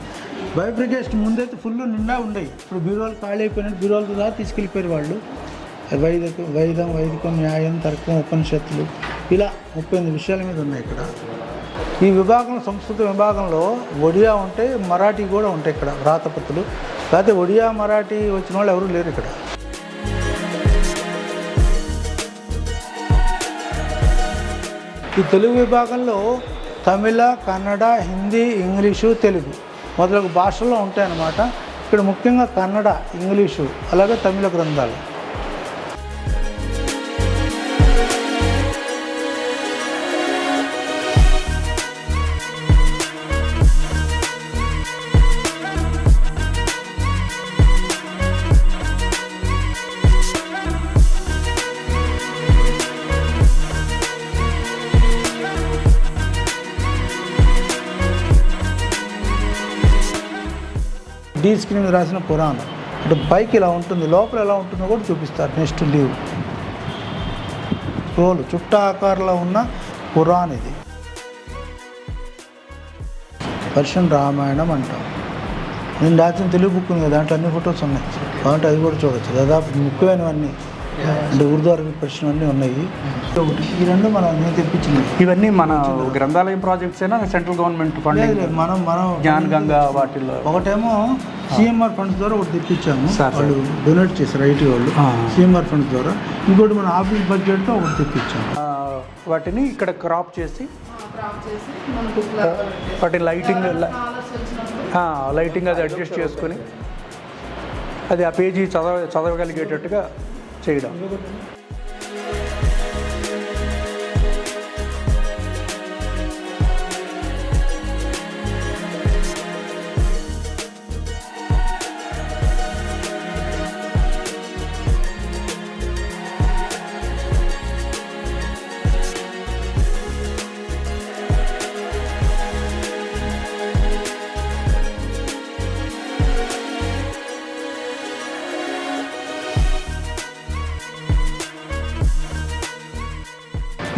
బైఫ్రికేషన్ ముందైతే ఫుల్ నిండా ఉండేవి. ఇప్పుడు బీరువాలు ఖాళీ అయిపోయినట్టు బీరువాలతో దాకా తీసుకెళ్ళిపోయారు వాళ్ళు. వైదికం, న్యాయం, తర్కం, ఉపనిషత్తులు, ఇలా 38 విషయాల మీద ఉన్నాయి ఇక్కడ. ఈ విభాగం, సంస్కృత విభాగంలో ఒడియా ఉంటాయి, మరాఠీ కూడా ఉంటాయి ఇక్కడ వ్రాతపత్రులు. కాకపోతే ఒడియా, మరాఠీ వచ్చిన వాళ్ళు ఎవరు లేరు ఇక్కడ. ఈ తెలుగు విభాగంలో తమిళ, కన్నడ, హిందీ, ఇంగ్లీషు, తెలుగు మొదలగు భాషల్లో ఉంటాయన్నమాట. ఇక్కడ ముఖ్యంగా కన్నడ, ఇంగ్లీషు అలాగే తమిళ గ్రంథాలు. డీ స్క్రీన్ మీద రాసిన పురాణం, అంటే పైకి ఇలా ఉంటుంది, లోపల ఎలా ఉంటుందో కూడా చూపిస్తారు. నెక్స్ట్ లీవ్ రోలు చుట్ట ఆకారంలో ఉన్న ఖురాన్, ఇది పర్షియన్ రామాయణం అంటాం. నేను రాసిన తెలుగు బుక్ ఉంది కదా, దాంట్లో అన్ని ఫొటోస్ ఉన్నాయి, కాబట్టి అది కూడా చూడొచ్చు. దాదాపు ముఖ్యమైనవన్నీ అంటే ఉర్దూ అరబిక్ పర్షియన్ అన్నీ ఉన్నాయి. ఈ రెండు నేను తెప్పించింది. ఇవన్నీ మన గ్రంథాలయం ప్రాజెక్ట్స్ అయినా సెంట్రల్ గవర్నమెంట్ ఫండింగ్, మనం జ్ఞాన్ గంగా వాటిల్లో ఒకటేమో సిఎంఆర్ ఫండ్స్ ద్వారా ఒకటి తెప్పించాము, సార్. వాళ్ళు డొనేట్ చేశారు ఐటీ వాళ్ళు, సిఎంఆర్ ఫండ్స్ ద్వారా. ఇంకోటి మన ఆఫీస్ బడ్జెట్తో ఒకటి తెప్పించాము. వాటిని ఇక్కడ క్రాప్ చేసి వాటి లైటింగ్ అది అడ్జస్ట్ చేసుకొని అది ఆ పేజీ చదవగలిగేటట్టుగా చేయడం.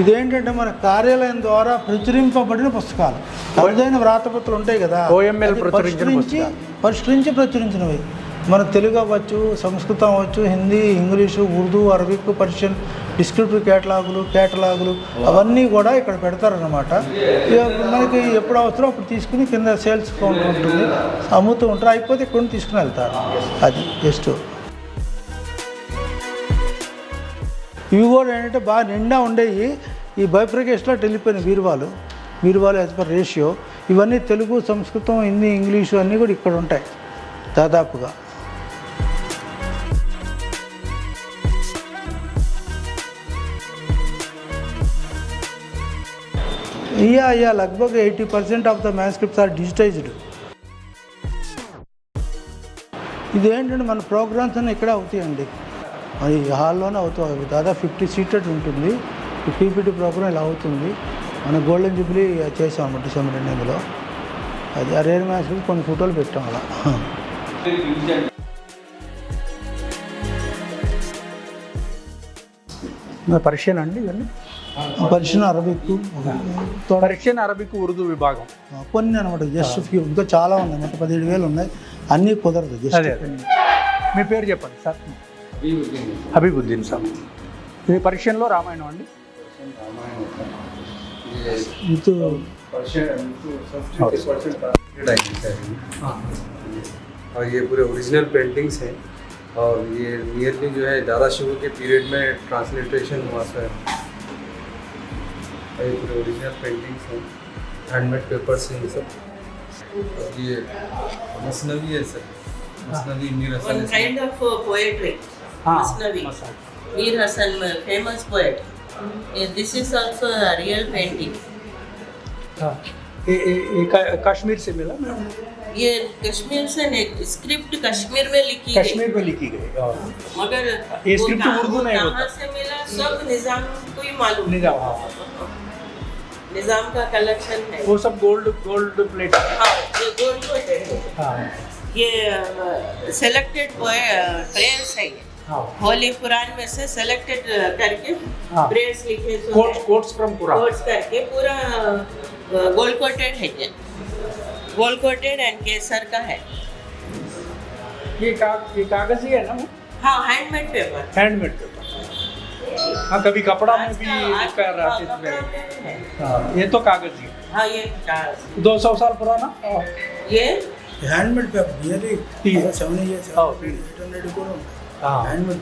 ఇదేంటంటే మన కార్యాలయం ద్వారా ప్రచురింపబడిన పుస్తకాలు, అరుదైన వ్రాతపత్రులు ఉంటాయి కదా, OML అది ప్రచురించిన పరిష్కరించి ప్రచురించినవి. మన తెలుగు అవ్వచ్చు, సంస్కృతం అవ్వచ్చు, Hindi, English, Urdu, Arabic, Persian, descriptive కేటలాగులు అవన్నీ కూడా ఇక్కడ పెడతారనమాట. మనకి ఎప్పుడు అవసరం అప్పుడు తీసుకుని కింద సేల్స్ కౌంటర్ ఉంటుంది, అమ్ముతూ ఉంటారు. అయిపోతే ఇక్కడ తీసుకుని వెళ్తారు. అది జస్ట్ ఇవి కూడా ఏంటంటే బాగా నిండా ఉండేవి. ఈ బైఫ్రికేషన్లో వెళ్ళిపోయిన బీరువాలు యాజ్ పర్ రేషియో. ఇవన్నీ తెలుగు, సంస్కృతం, హిందీ, ఇంగ్లీషు అన్నీ కూడా ఇక్కడ ఉంటాయి దాదాపుగా. యా లగ్భగ్ 80% of the manuscripts are digitized. ఇదేంటంటే మన ప్రోగ్రామ్స్ అన్నీ ఇక్కడే అవుతాయండి, అది హాల్లోనే అవుతాయి. దాదాపు 50 సీటెడ్ ఉంటుంది. ఈ పీపీటీ ప్రోగ్రామ్ ఇలా అవుతుంది. మన గోల్డెన్ జూబ్లీ చేసాము డిసెంబర్ 8లో. అది ఆ రేర్ మ్యాచ్ కొన్ని ఫోటోలు పెట్టాం అలా. పర్షియన్ అండి ఇవన్నీ, Persian, Arabic, Persian, Arabic, Urdu విభాగం కొన్ని అనమాట. జస్ట్ ఫ్యూ, ఇంకా చాలా ఉన్నాయి, మొత్తం 17,000 ఉన్నాయి. అన్నీ కుదరదు. జస్ట్ అదే మీ పేరు చెప్పండి సార్. హబీబుద్దీన్ సార్. ఇది పర్షియన్లో రామాయణం అండి. और ये पूरे ओरिजिनल पेंटिंग्स हैं और ये नियरली जो है दादा शिव के पीरियड में ट्रांसलेटेशन हुआ सर. ये पूरे ओरिजिनल पेंटिंग्स हैं, हैंडमेड पेपर्स हैं ये सब. और ये मसनवी है सर, मसनवी Mir Hasan. One kind of poetry, Masnavi. Mir Hasan, famous poet. This is also a real painting. Kashmir से मिला मैम, ये कश्मीर से नहीं, स्क्रिप्ट कश्मीर में लिखी कश्मीर में लिखी गई, मगर ये वो स्क्रिप्ट उर्दू नहीं होता. कहाँ से मिला सब निजाम को ही मालूम. निजाम, निजाम का कलेक्शन है. वो सब गोल्ड प्लेट. हाँ, ये गोल्ड प्लेटेड है. हाँ ये सेलेक्टेड प्रेयर्स है. हाँ, होली कुरान में से सेलेक्टेड करके हाँ. प्रेयर्स लिखे, कोट्स फ्रॉम कुरान. कोट्स करके पूरा गोल्ड कोटेड है. ये गोल्ड कोटेड एंड केसर का है. ये कागज ही है ना, हाँ, हैंडमेड पेपर. Handmade paper. हाँ, कभी कपड़ा में भी कर रहे थे. हाँ, ये तो कागज ही है. हाँ, ये कागज. 200 साल पुराना. ये హ్యాండ్మేడ్ పేపర్ నియర్లీ 7 years, 800 కూడా ఉంది.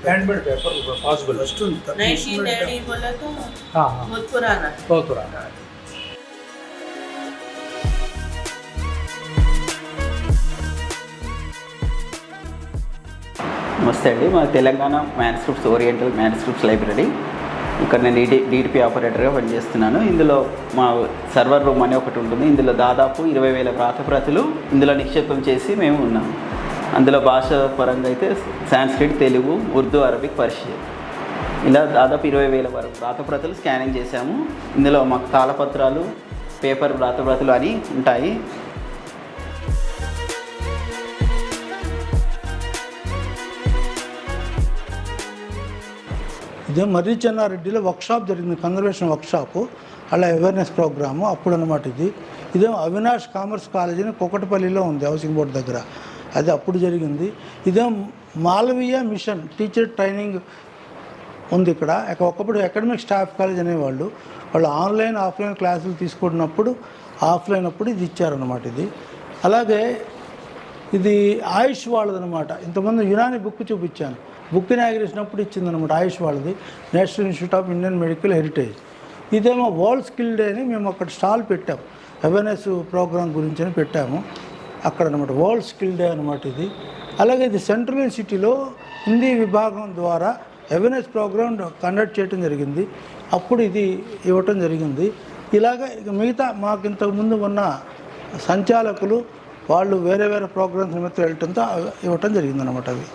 Handmade paper possible. ఫస్ట్ ఉంది. 1980 बोला तो हाँ, बहुत पुराना. बहुत पुराना है. నమస్తే అండి, మా Telangana manuscripts, oriental manuscripts library. ఇక్కడ నేను డీటీపీ ఆపరేటర్గా పనిచేస్తున్నాను. ఇందులో మా సర్వర్ రూమ్ అనే ఒకటి ఉంటుంది. ఇందులో దాదాపు 20,000 వ్రాతప్రతులు ఇందులో నిక్షేపం చేసి మేము ఉన్నాము. అందులో భాష పరంగా అయితే Sanskrit, Telugu, Urdu, Arabic, Persian ఇలా దాదాపు 20,000 వరకు వ్రాతప్రతులు స్కానింగ్ చేశాము. ఇందులో మాకు తాళపత్రాలు, పేపర్ వ్రాతప్రతులు అని ఉంటాయి. ఇదే మర్రి చెన్నారెడ్డిలో వర్క్షాప్ జరిగింది, కన్జర్వేషన్ వర్క్షాపు, అలా అవేర్నెస్ ప్రోగ్రాము అప్పుడు అనమాట ఇది. ఇదేమో అవినాష్ కామర్స్ కాలేజ్ అని కుకటపల్లిలో ఉంది, హౌసింగ్ బోర్డు దగ్గర, అది అప్పుడు జరిగింది. ఇదేమో మాలవీయ మిషన్ టీచర్ ట్రైనింగ్ ఉంది ఇక్కడ. ఒకప్పుడు అకాడమిక్ స్టాఫ్ కాలేజ్ అనేవాళ్ళు, వాళ్ళు ఆన్లైన్ ఆఫ్లైన్ క్లాసులు తీసుకుంటున్నప్పుడు ఆఫ్లైన్ అప్పుడు ఇది ఇచ్చారనమాట ఇది. అలాగే ఇది ఆయుష్ వాళ్ళదనమాట. ఇంతకుముందు యునాని బుక్ చూపించాను, బుక్ ఇనాగ్రేషనప్పుడు ఇచ్చిందనమాట ఆయుష్ వాళ్ళది, national institute of Indian medical heritage. ఇదేమో వరల్డ్ స్కిల్ డే అని మేము అక్కడ స్టాల్ పెట్టాము, అవేర్నెస్ ప్రోగ్రామ్ గురించి అని పెట్టాము అక్కడ అనమాట, వరల్డ్ స్కిల్ డే అనమాట ఇది. అలాగే ఇది సెంట్రల్ యూనివర్సిటీలో హిందీ విభాగం ద్వారా అవేర్నెస్ ప్రోగ్రామ్ కండక్ట్ చేయడం జరిగింది, అప్పుడు ఇది ఇవ్వటం జరిగింది. ఇలాగ ఇక మిగతా మాకు ఇంతకుముందు ఉన్న సంచాలకులు వాళ్ళు వేరే వేరే ప్రోగ్రామ్స్ నిమిత్తం వెళ్ళటంతో ఇవ్వటం జరిగిందనమాట అవి.